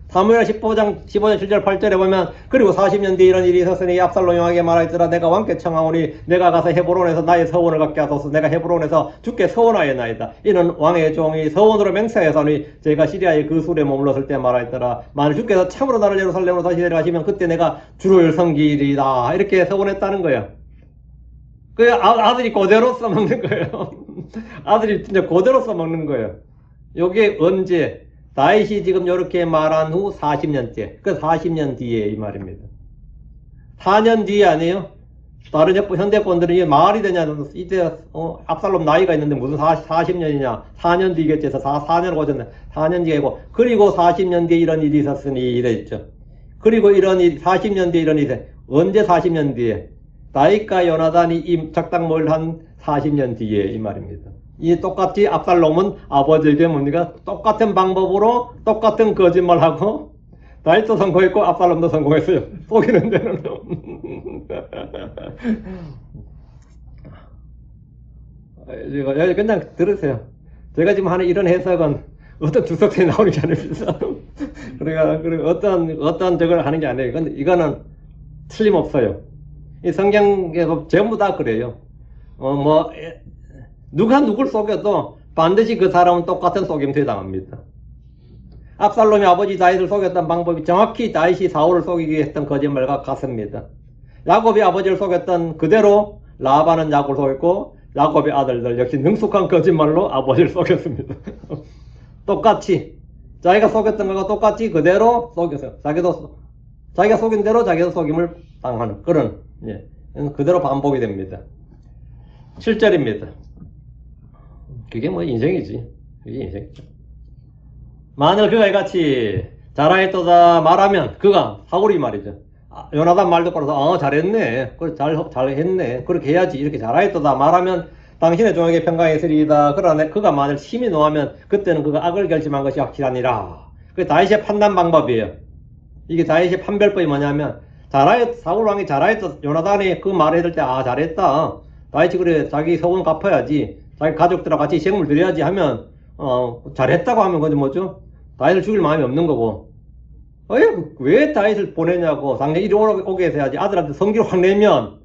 A: 사무엘 15장 7절 8절에 보면 그리고 40년 뒤에 이런 일이 있었으니 압살롬이 왕에게 말하였더라. 내가 왕께 청하오니 내가 가서 헤브론에서 나의 서원을 갖게 하소서. 내가 헤브론에서 주께 서원하였나이다. 이는 왕의 종이 서원으로 맹세하였으니 제가 시리아의 그 술에 머물렀을 때 말하였더라. 만일 주께서 참으로 나를 예루살렘으로 다시 데려가시면 그때 내가 주를 섬기리다. 이렇게 서원했다는 거예요. 그 아들이 그대로 써먹는 거예요. 아들이 진짜 그대로 써먹는 거예요. 요게 언제? 다윗이 지금 이렇게 말한 후 40년째. 그 40년 뒤에 이 말입니다. 4년 뒤에 아니에요? 다른 현대권들은 이게 말이 되냐? 이때 압살롬 나이가 있는데 무슨 40년이냐? 4년 뒤겠지 해서 4년을 거쳤네. 4년 뒤에고 그리고 40년 뒤에 이런 일이 있었으니 이랬죠. 그리고 이런 일 40년 뒤에 이런 일이 언제 40년 뒤에? 다윗과 요나단이 이 작당모를 한 40년 뒤에 이 말입니다. 이 똑같이 압살롬은 아버지에게 뭡니까? 똑같은 방법으로 똑같은 거짓말하고 다윗도 성공했고 압살롬도 성공했어요. 속이는 데는. 그냥 들으세요. 제가 지금 하는 이런 해석은 어떤 주석서에 나오는 게 아닙니다. 그러니까 어떤 저걸 하는 게 아니에요. 근데 이거는 틀림없어요. 이 성경에서 전부 다 그래요. 누가 누굴 속여도 반드시 그 사람은 똑같은 속임수에 당합니다. 압살롬이 아버지 다윗을 속였던 방법이 정확히 다윗이 사울을 속이기 위해 했던 거짓말과 같습니다. 야곱이 아버지를 속였던 그대로 라반은 야곱을 속였고 야곱의 아들들 역시 능숙한 거짓말로 아버지를 속였습니다. 똑같이 자기가 속였던 것과 똑같이 그대로 속였어요. 자기가 속인 대로 자기도 속임을 당하는 그런 그대로 반복이 됩니다. 7절입니다. 그게 뭐 인생이지. 그게 인생이죠. 만일 그가 이같이 잘하였도다 말하면 그가 사울이 말이죠. 요나단 말 듣고 나서 잘했네. 그래 잘했네. 그렇게 해야지. 이렇게 잘하였도다 말하면 당신의 종에게 평강했으리이다. 그러나 그가 만일 심히 노하면 그때는 그가 악을 결심한 것이 확실하니라. 그게 다윗의 판단 방법이에요. 이게 다윗의 판별법이 뭐냐면 사울 왕이 잘하였다. 요나단이 그 말을 해줄 때 잘했다. 다윗이 그래 자기 서원 갚아야지. 자기 가족들하고 같이 희생물 드려야지 하면 잘했다고 하면 그건 뭐죠? 다윗을 죽일 마음이 없는 거고 왜 다윗을 보내냐고 당장 이리 오게 해서 해야지. 아들한테 성기를 확 내면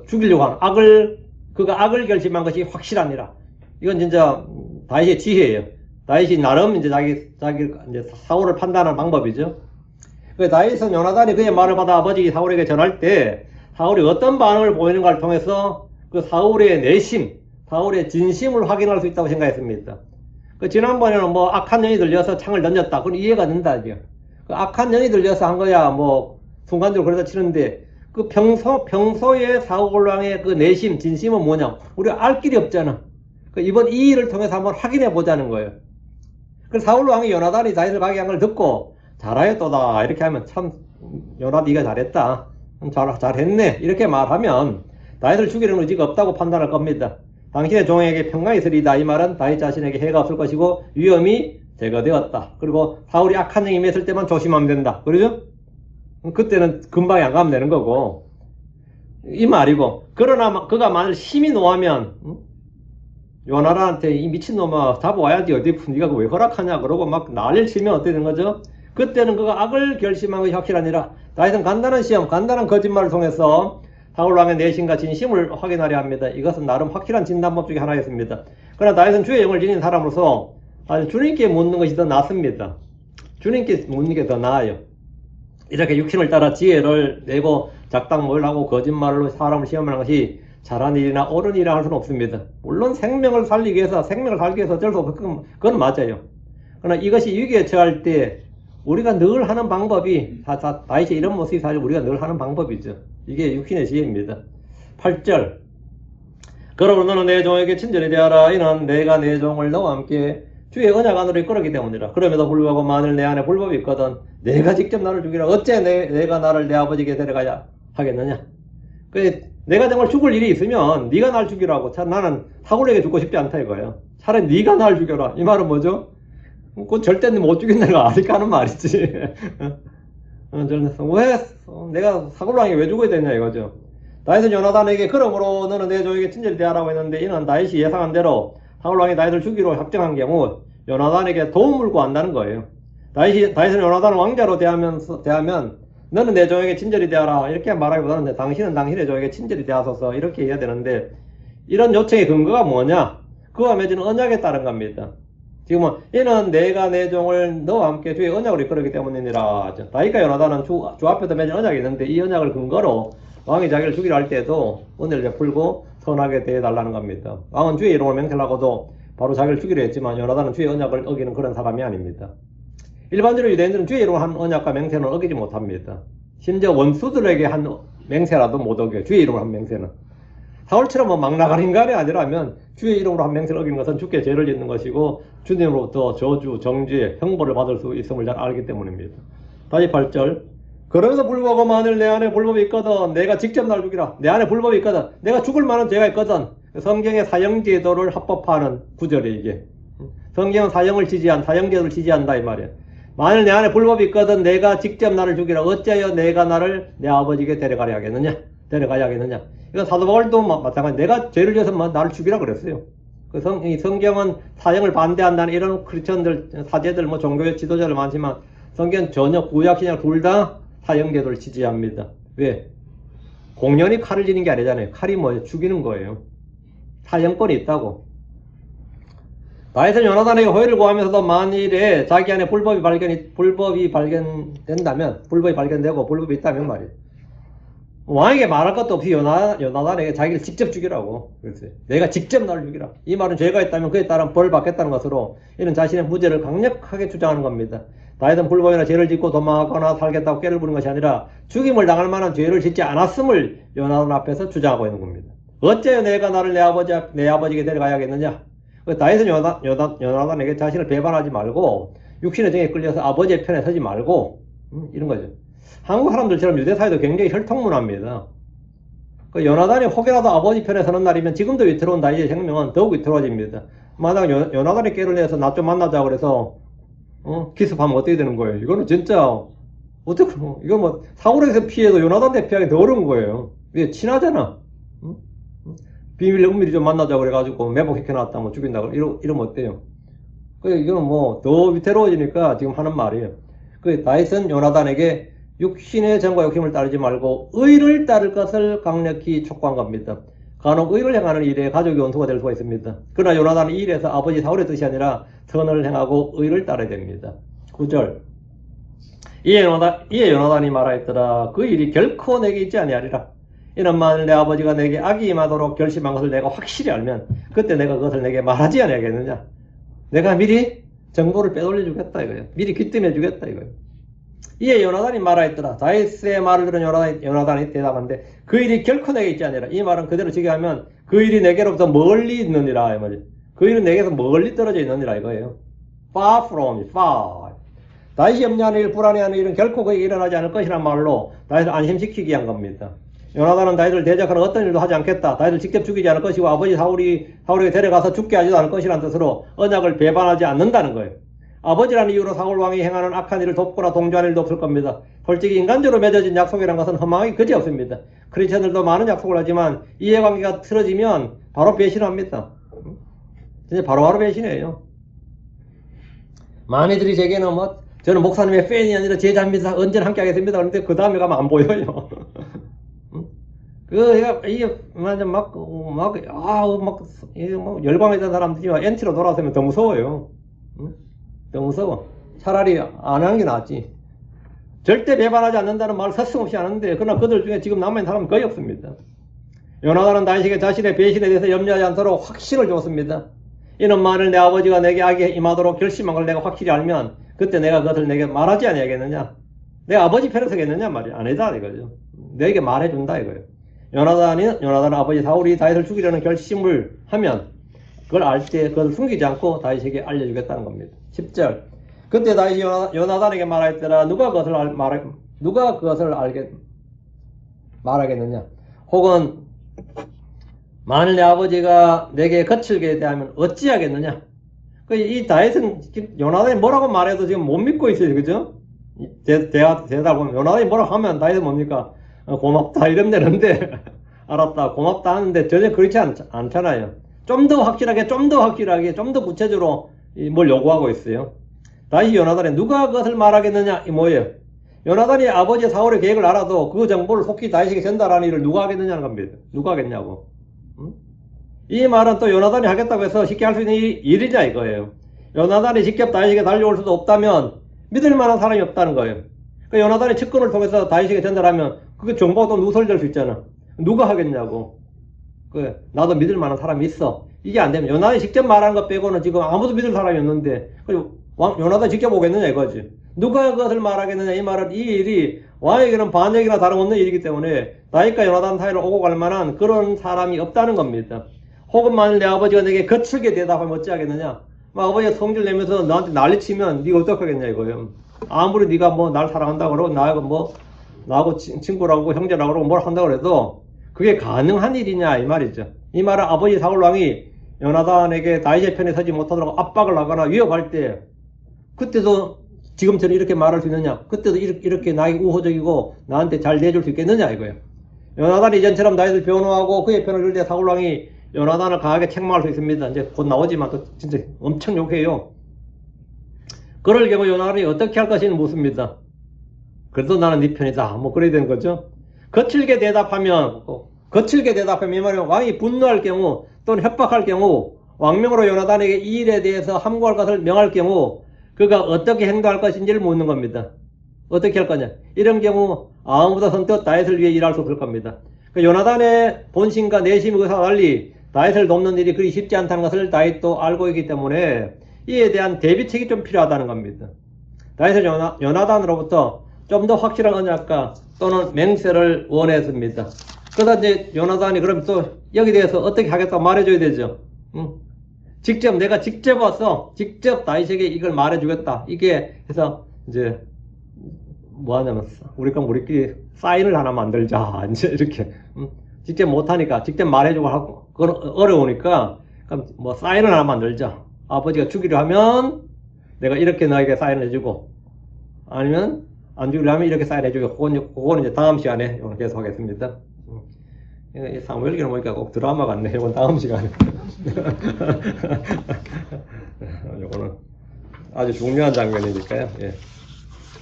A: 죽이려고 하는 그가 악을 결심한 것이 확실하니라. 이건 진짜 다윗의 지혜예요. 다윗이 나름 이제 자기 이제 사울을 판단하는 방법이죠. 그 다윗은 요나단이 그의 말을 받아 아버지 사울에게 전할 때 사울이 어떤 반응을 보이는가를 통해서 그 사울의 내심, 사울의 진심을 확인할 수 있다고 생각했습니다. 그 지난번에는 악한 영이 들려서 창을 던졌다. 그건 이해가 된다. 이제. 그 악한 영이 들려서 한 거야. 순간적으로 그래서 치는데 그 평소에 사울왕의 그 내심, 진심은 뭐냐? 우리가 알 길이 없잖아. 그 이번 이 일을 통해서 한번 확인해 보자는 거예요. 그 사울왕이 요나단이 다윗을 가게 한 걸 듣고 잘하였도다. 이렇게 하면 참 요나 네가 잘했다. 잘했네. 이렇게 말하면 다윗을 죽이려는 의지가 없다고 판단할 겁니다. 당신의 종에게 평강이 있으리다. 이 말은 다윗 자신에게 해가 없을 것이고 위험이 제거되었다. 그리고 사울이 악한 영이 임했을 때만 조심하면 된다. 그러죠? 그때는 금방에 안 가면 되는 거고 이 말이고 그러나 그가 만일 심히 노하면 요나단한테 이 미친놈아 잡아와야지 어디 네가 왜 허락하냐 그러고 막 난리를 치면 어떻게 되는 거죠? 그때는 그가 악을 결심한 것이 확실하니라. 다윗은 간단한 시험, 간단한 거짓말을 통해서 사울왕의 내심과 진심을 확인하려 합니다. 이것은 나름 확실한 진단법 중에 하나였습니다. 그러나 다윗은 주의 영을 지닌 사람으로서 주님께 묻는 것이 더 낫습니다. 주님께 묻는 게 더 나아요. 이렇게 육신을 따라 지혜를 내고 작당모를 하고 거짓말로 사람을 시험하는 것이 잘한 일이나 옳은 일이라 할 수는 없습니다. 물론 생명을 살기 위해서 어쩔 수 없고 그건 맞아요. 그러나 이것이 위기에 처할 때 우리가 늘 하는 방법이 다윗의 이런 모습이 사실 우리가 늘 하는 방법이죠. 이게 육신의 지혜입니다. 8절 그러므로 너는 내 종에게 친절히 대하라. 이는 내가 내 종을 너와 함께 주의 언약 안으로 이끌었기 때문이라. 그럼에도 불구하고 만일 내 안에 불법이 있거든 내가 직접 나를 죽이라. 어째 내가 나를 내 아버지에게 데려가야 하겠느냐. 내가 정말 죽을 일이 있으면 네가 날 죽이라고. 나는 사울에게 죽고 싶지 않다 이거예요. 차라리 네가 날 죽여라. 이 말은 뭐죠? 그건 절대 못 죽인다가 아니까 하는 말이지. 왜 내가 사울왕이 왜 죽어야 되냐 이거죠. 다윗은 요나단에게 그러므로 너는 내 종에게 친절히 대하라고 했는데 이는 다윗이 예상한 대로 사울왕이 다윗을 죽이로 확정한 경우 요나단에게 도움을 구한다는 거예요. 다윗은 요나단을 왕자로 대하면 너는 내 종에게 친절히 대하라 이렇게 말하기보다는 당신은 당신의 종에게 친절히 대하소서 이렇게 해야 되는데 이런 요청의 근거가 뭐냐? 그와 맺은 언약에 따른 겁니다. 지금은 이는 내가 내 종을 너와 함께 주의 언약으로 이끌었기 때문이니라. 다윗과 요나단은 주 앞에도 맺은 언약이 있는데 이 언약을 근거로 왕이 자기를 죽이려 할 때도 은혜를 베풀고 선하게 대해달라는 겁니다. 왕은 주의 이름을 맹세를 하고도 바로 자기를 죽이려 했지만 요나단은 주의 언약을 어기는 그런 사람이 아닙니다. 일반적으로 유대인들은 주의 이름을 한 언약과 맹세는 어기지 못합니다. 심지어 원수들에게 한 맹세라도 못 어겨요. 주의 이름을 한 맹세는. 사울처럼 막 나갈 인간이 아니라면 주의 이름으로 한 맹세를 어기는 것은 주께 죄를 짓는 것이고 주님으로부터 저주, 정죄, 형벌을 받을 수 있음을 잘 알기 때문입니다. 다시 8절 그러면서 불구하고 만일 내 안에 불법이 있거든 내가 직접 날 죽이라. 내 안에 불법이 있거든 내가 죽을 만한 죄가 있거든. 성경의 사형제도를 합법화하는 구절이 이게. 성경은 사형제도를 지지한다 이 말이야. 만일 내 안에 불법이 있거든 내가 직접 나를 죽이라. 어찌하여 내가 나를 내 아버지에게 데려가야 하겠느냐. 이건 사도 바울도 마찬가지. 내가 죄를 지어서 나를 죽이라 그랬어요. 이 성경은 사형을 반대한다는 이런 크리스천들, 사제들, 종교의 지도자들 많지만 성경은 전혀 구약 신약 둘 다 사형제도를 지지합니다. 왜? 공연히 칼을 지는 게 아니잖아요. 칼이 뭐예요? 죽이는 거예요. 사형권이 있다고. 다윗은 요나단에게 호의를 구하면서도 만일에 자기 안에 불법이 발견되고 불법이 있다면 말이에요. 왕에게 말할 것도 없이 요나단에게 자기를 직접 죽이라고 그랬어요. 내가 직접 나를 죽이라. 이 말은 죄가 있다면 그에 따른 벌을 받겠다는 것으로 이는 자신의 무죄를 강력하게 주장하는 겁니다. 다윗은 불법이나 죄를 짓고 도망하거나 살겠다고 꾀를 부는 것이 아니라 죽임을 당할 만한 죄를 짓지 않았음을 요나단 앞에서 주장하고 있는 겁니다. 어째 내가 나를 내 아버지에게 데려가야겠느냐. 다윗은 요나단에게 자신을 배반하지 말고 육신의 정에 끌려서 아버지의 편에 서지 말고 이런 거죠. 한국 사람들처럼 유대 사회도 굉장히 혈통문화입니다. 요나단이 혹여라도 아버지 편에 서는 날이면 지금도 위태로운 다윗의 생명은 더욱 위태로워집니다. 마당 요나단이 꾀를 내서 나 좀 만나자 그래서 기습하면 어떻게 되는 거예요? 이거는 진짜 어떻게 이거 사울에서 피해도 요나단한테 피하기 더 어려운 거예요. 왜? 친하잖아. 비밀 은밀히 좀 만나자 그래가지고 매복시켜놨다 죽인다고 이러면 어때요? 이거는 더 위태로워지니까 지금 하는 말이에요. 다윗은 요나단에게 육신의 정과 욕심을 따르지 말고 의를 따를 것을 강력히 촉구한 겁니다. 간혹 의를 행하는 일에 가족이 원수가 될 수가 있습니다. 그러나 요나단은 이 일에서 아버지 사울의 뜻이 아니라 선을 행하고 의를 따라야 됩니다. 9절 이에 요나단이 말하였더라. 그 일이 결코 내게 있지 아니하리라. 이는 만일 내 아버지가 내게 악이 임하도록 결심한 것을 내가 확실히 알면 그때 내가 그것을 내게 말하지 아니하겠느냐. 내가 미리 정보를 빼돌려 주겠다 이거예요. 미리 귀뜸해 주겠다 이거예요. 이에 요나단이 말하였더라. 다윗의 말을 들은 요나단이 대답하는데 그 일이 결코 내게 있지 아니라. 이 말은 그대로 지게하면 그 일이 내게로부터 멀리 있느니라 이 말이에요. 그 일은 내게서 멀리 떨어져 있느니라 이거예요. Far from me, far. 다윗이 염려하는 일, 불안해하는 일은 결코 그에게 일어나지 않을 것이란 말로 다윗을 안심시키기 위한 겁니다. 요나단은 다윗을 대적하는 어떤 일도 하지 않겠다. 다윗을 직접 죽이지 않을 것이고 아버지 사울에게 데려가서 죽게 하지도 않을 것이라는 뜻으로 언약을 배반하지 않는다는 거예요. 아버지라는 이유로 사울왕이 행하는 악한 일을 돕거나 동조하는 일도 없을 겁니다. 솔직히 인간적으로 맺어진 약속이라는 것은 허망하기 그지없습니다. 크리스천들도 많은 약속을 하지만 이해관계가 틀어지면 바로 배신합니다. 진짜 바로바로 배신해요. 많이들이 제게는 저는 목사님의 팬이 아니라 제자입니다. 언제나 함께 하겠습니다. 그런데 그 다음에 가면 안 보여요. 이게 열광했던 사람들이 엔티로 돌아서면 더 무서워요. 더 무서워. 차라리 안 하는 게 낫지. 절대 배반하지 않는다는 말을 서슴없이 하는데, 그러나 그들 중에 지금 남아있는 사람은 거의 없습니다. 요나단은 다윗에게 자신의 배신에 대해서 염려하지 않도록 확신을 줬습니다. 이는 만일 내 아버지가 내게 악에 임하도록 결심한 걸 내가 확실히 알면 그때 내가 그것을 내게 말하지 아니하겠느냐. 내 아버지 편에 서겠느냐 말이야. 아니다 이거죠. 내게 말해준다 이거예요. 요나단은 아버지 사울이 다윗을 죽이려는 결심을 하면 그걸 알 때 그것을 숨기지 않고 다윗에게 알려주겠다는 겁니다. 10절. 그때 다윗이 요나단에게 말하였더라. 누가 그것을 말하겠느냐. 혹은 만일 내 아버지가 내게 거칠게 대하면 어찌하겠느냐. 이 다윗은 요나단이 뭐라고 말해도 지금 못 믿고 있어요. 그죠? 대답 보면 요나단이 뭐라고 하면 다윗은 뭡니까? 고맙다 이러면 되는데 알았다 고맙다 하는데 전혀 그렇지 않잖아요. 좀 더 확실하게 좀 더 구체적으로 뭘 요구하고 있어요. 다시 요나단이 누가 그것을 말하겠느냐 이 뭐예요? 요나단이 아버지 사울의 계획을 알아도 그 정보를 속히 다윗에게 전달하는 일을 누가 하겠느냐는 겁니다. 누가 하겠냐고. 이 말은 또 요나단이 하겠다고 해서 쉽게 할 수 있는 일이냐 이거예요. 요나단이 직접 다윗에게 달려올 수도 없다면 믿을 만한 사람이 없다는 거예요. 그러니까 요나단이 측근을 통해서 다윗에게 전달하면 그게 정보가 또 누설될 수 있잖아. 누가 하겠냐고. 나도 믿을 만한 사람이 있어. 이게 안 되면 요나단이 직접 말하는 것 빼고는 지금 아무도 믿을 사람이 없는데 요나단이 직접 오겠느냐 이거지. 누가 그것을 말하겠느냐 이 말은 이 일이 왕에게는 반역이나 다름없는 일이기 때문에 다윗과 요나단 사이로 오고 갈 만한 그런 사람이 없다는 겁니다. 혹은 만일 내 아버지가 내게 거칠게 대답하면 어찌하겠느냐. 아버지가 성질 내면서 나한테 난리치면 네가 어떡하겠냐 이거예요. 아무리 네가 뭐 날 사랑한다고 그러고 나하고 친구라고 형제라고 그러고 뭘 한다고 그래도 그게 가능한 일이냐 이 말이죠. 이 말은 아버지 사울왕이 요나단에게 다윗의 편에 서지 못하도록 압박을 하거나 위협할 때 그때도 지금처럼 이렇게 말할 수 있느냐. 그때도 이렇게 나에게 우호적이고 나한테 잘 내줄 수 있겠느냐 이거예요. 요나단이 이전처럼 다윗을 변호하고 그의 편을 들 때 사울왕이 요나단을 강하게 책망할 수 있습니다. 이제 곧 나오지만 또 진짜 엄청 욕해요. 그럴 경우 요나단이 어떻게 할 것인지 묻습니다. 그래도 나는 네 편이다. 뭐 그래야 되는 거죠. 거칠게 대답하면 이 말은 왕이 분노할 경우 또는 협박할 경우 왕명으로 요나단에게 이 일에 대해서 함구할 것을 명할 경우 그가 어떻게 행동할 것인지를 묻는 겁니다. 어떻게 할 거냐. 이런 경우 아무보다 선뜻 다윗을 위해 일할 수 없을 겁니다. 요나단의 본심과 내심과 달리 다윗을 돕는 일이 그리 쉽지 않다는 것을 다윗도 알고 있기 때문에 이에 대한 대비책이 좀 필요하다는 겁니다. 다윗은 요나단으로부터 좀 더 확실한 언약과 또는 맹세를 원했습니다. 그러다 이제 요나단이 그럼 또 여기 대해서 어떻게 하겠다고 말해줘야 되죠. 내가 직접 와서 직접 다윗에게 이걸 말해주겠다. 이게 해서 이제 뭐 하냐면 우리끼리 사인을 하나 만들자. 이제 이렇게 직접 못하니까 직접 말해주고 하고 그건 어려우니까 그럼 뭐 사인을 하나 만들자. 아버지가 죽이려 하면 내가 이렇게 너에게 사인을 해주고 아니면 안 죽이려 하면 이렇게 사인해주고 그거는 이제 다음 시간에 계속 하겠습니다. 사무엘기를 보니까 꼭 드라마 같네. 이건 다음 시간에. 이거는 아주 중요한 장면이니까요. 예.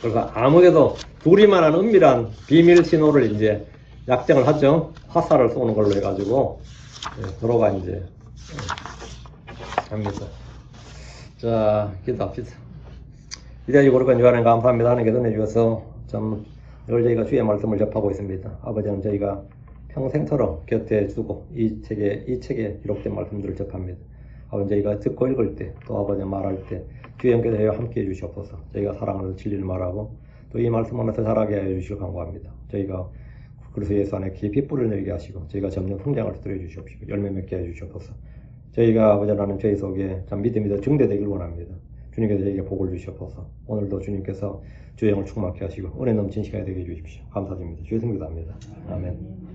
A: 그래서 아무래도 둘이만 하는 은밀한 비밀 신호를 이제 약정을 하죠. 화살을 쏘는 걸로 해가지고 서로가 이제 합니다. 자, 기도합시다. 이제 고르건 유하는 감사합니다. 하나님께 은혜 주셔서 참 늘 저희가 주의 말씀을 접하고 있습니다. 아버지는 저희가 평생처럼 곁에 두고 이 책에 기록된 말씀들을 접합니다. 아버지 저희가 듣고 읽을 때 또 아버지 말할 때 주의 영께서 함께 해주시옵소서. 저희가 사랑하는 진리를 말하고 또 이 말씀 안에서 자라게 하여 주시길 간구합니다. 저희가 그리스도 예수 안에 깊이 뿌리를 내리게 하시고 저희가 점점 성장을 시도해 주시옵시고 열매 맺게 해 주시옵소서. 저희가 아버지 하나님 저희 속에 참 믿음이 더 증대되길 원합니다. 주님께서 저에게 복을 주시옵소서. 오늘도 주님께서 주의 영을 충만케 하시고 은혜 넘친 시간이 되게 해주십시오. 감사드립니다. 주의 승리합니다. 아멘.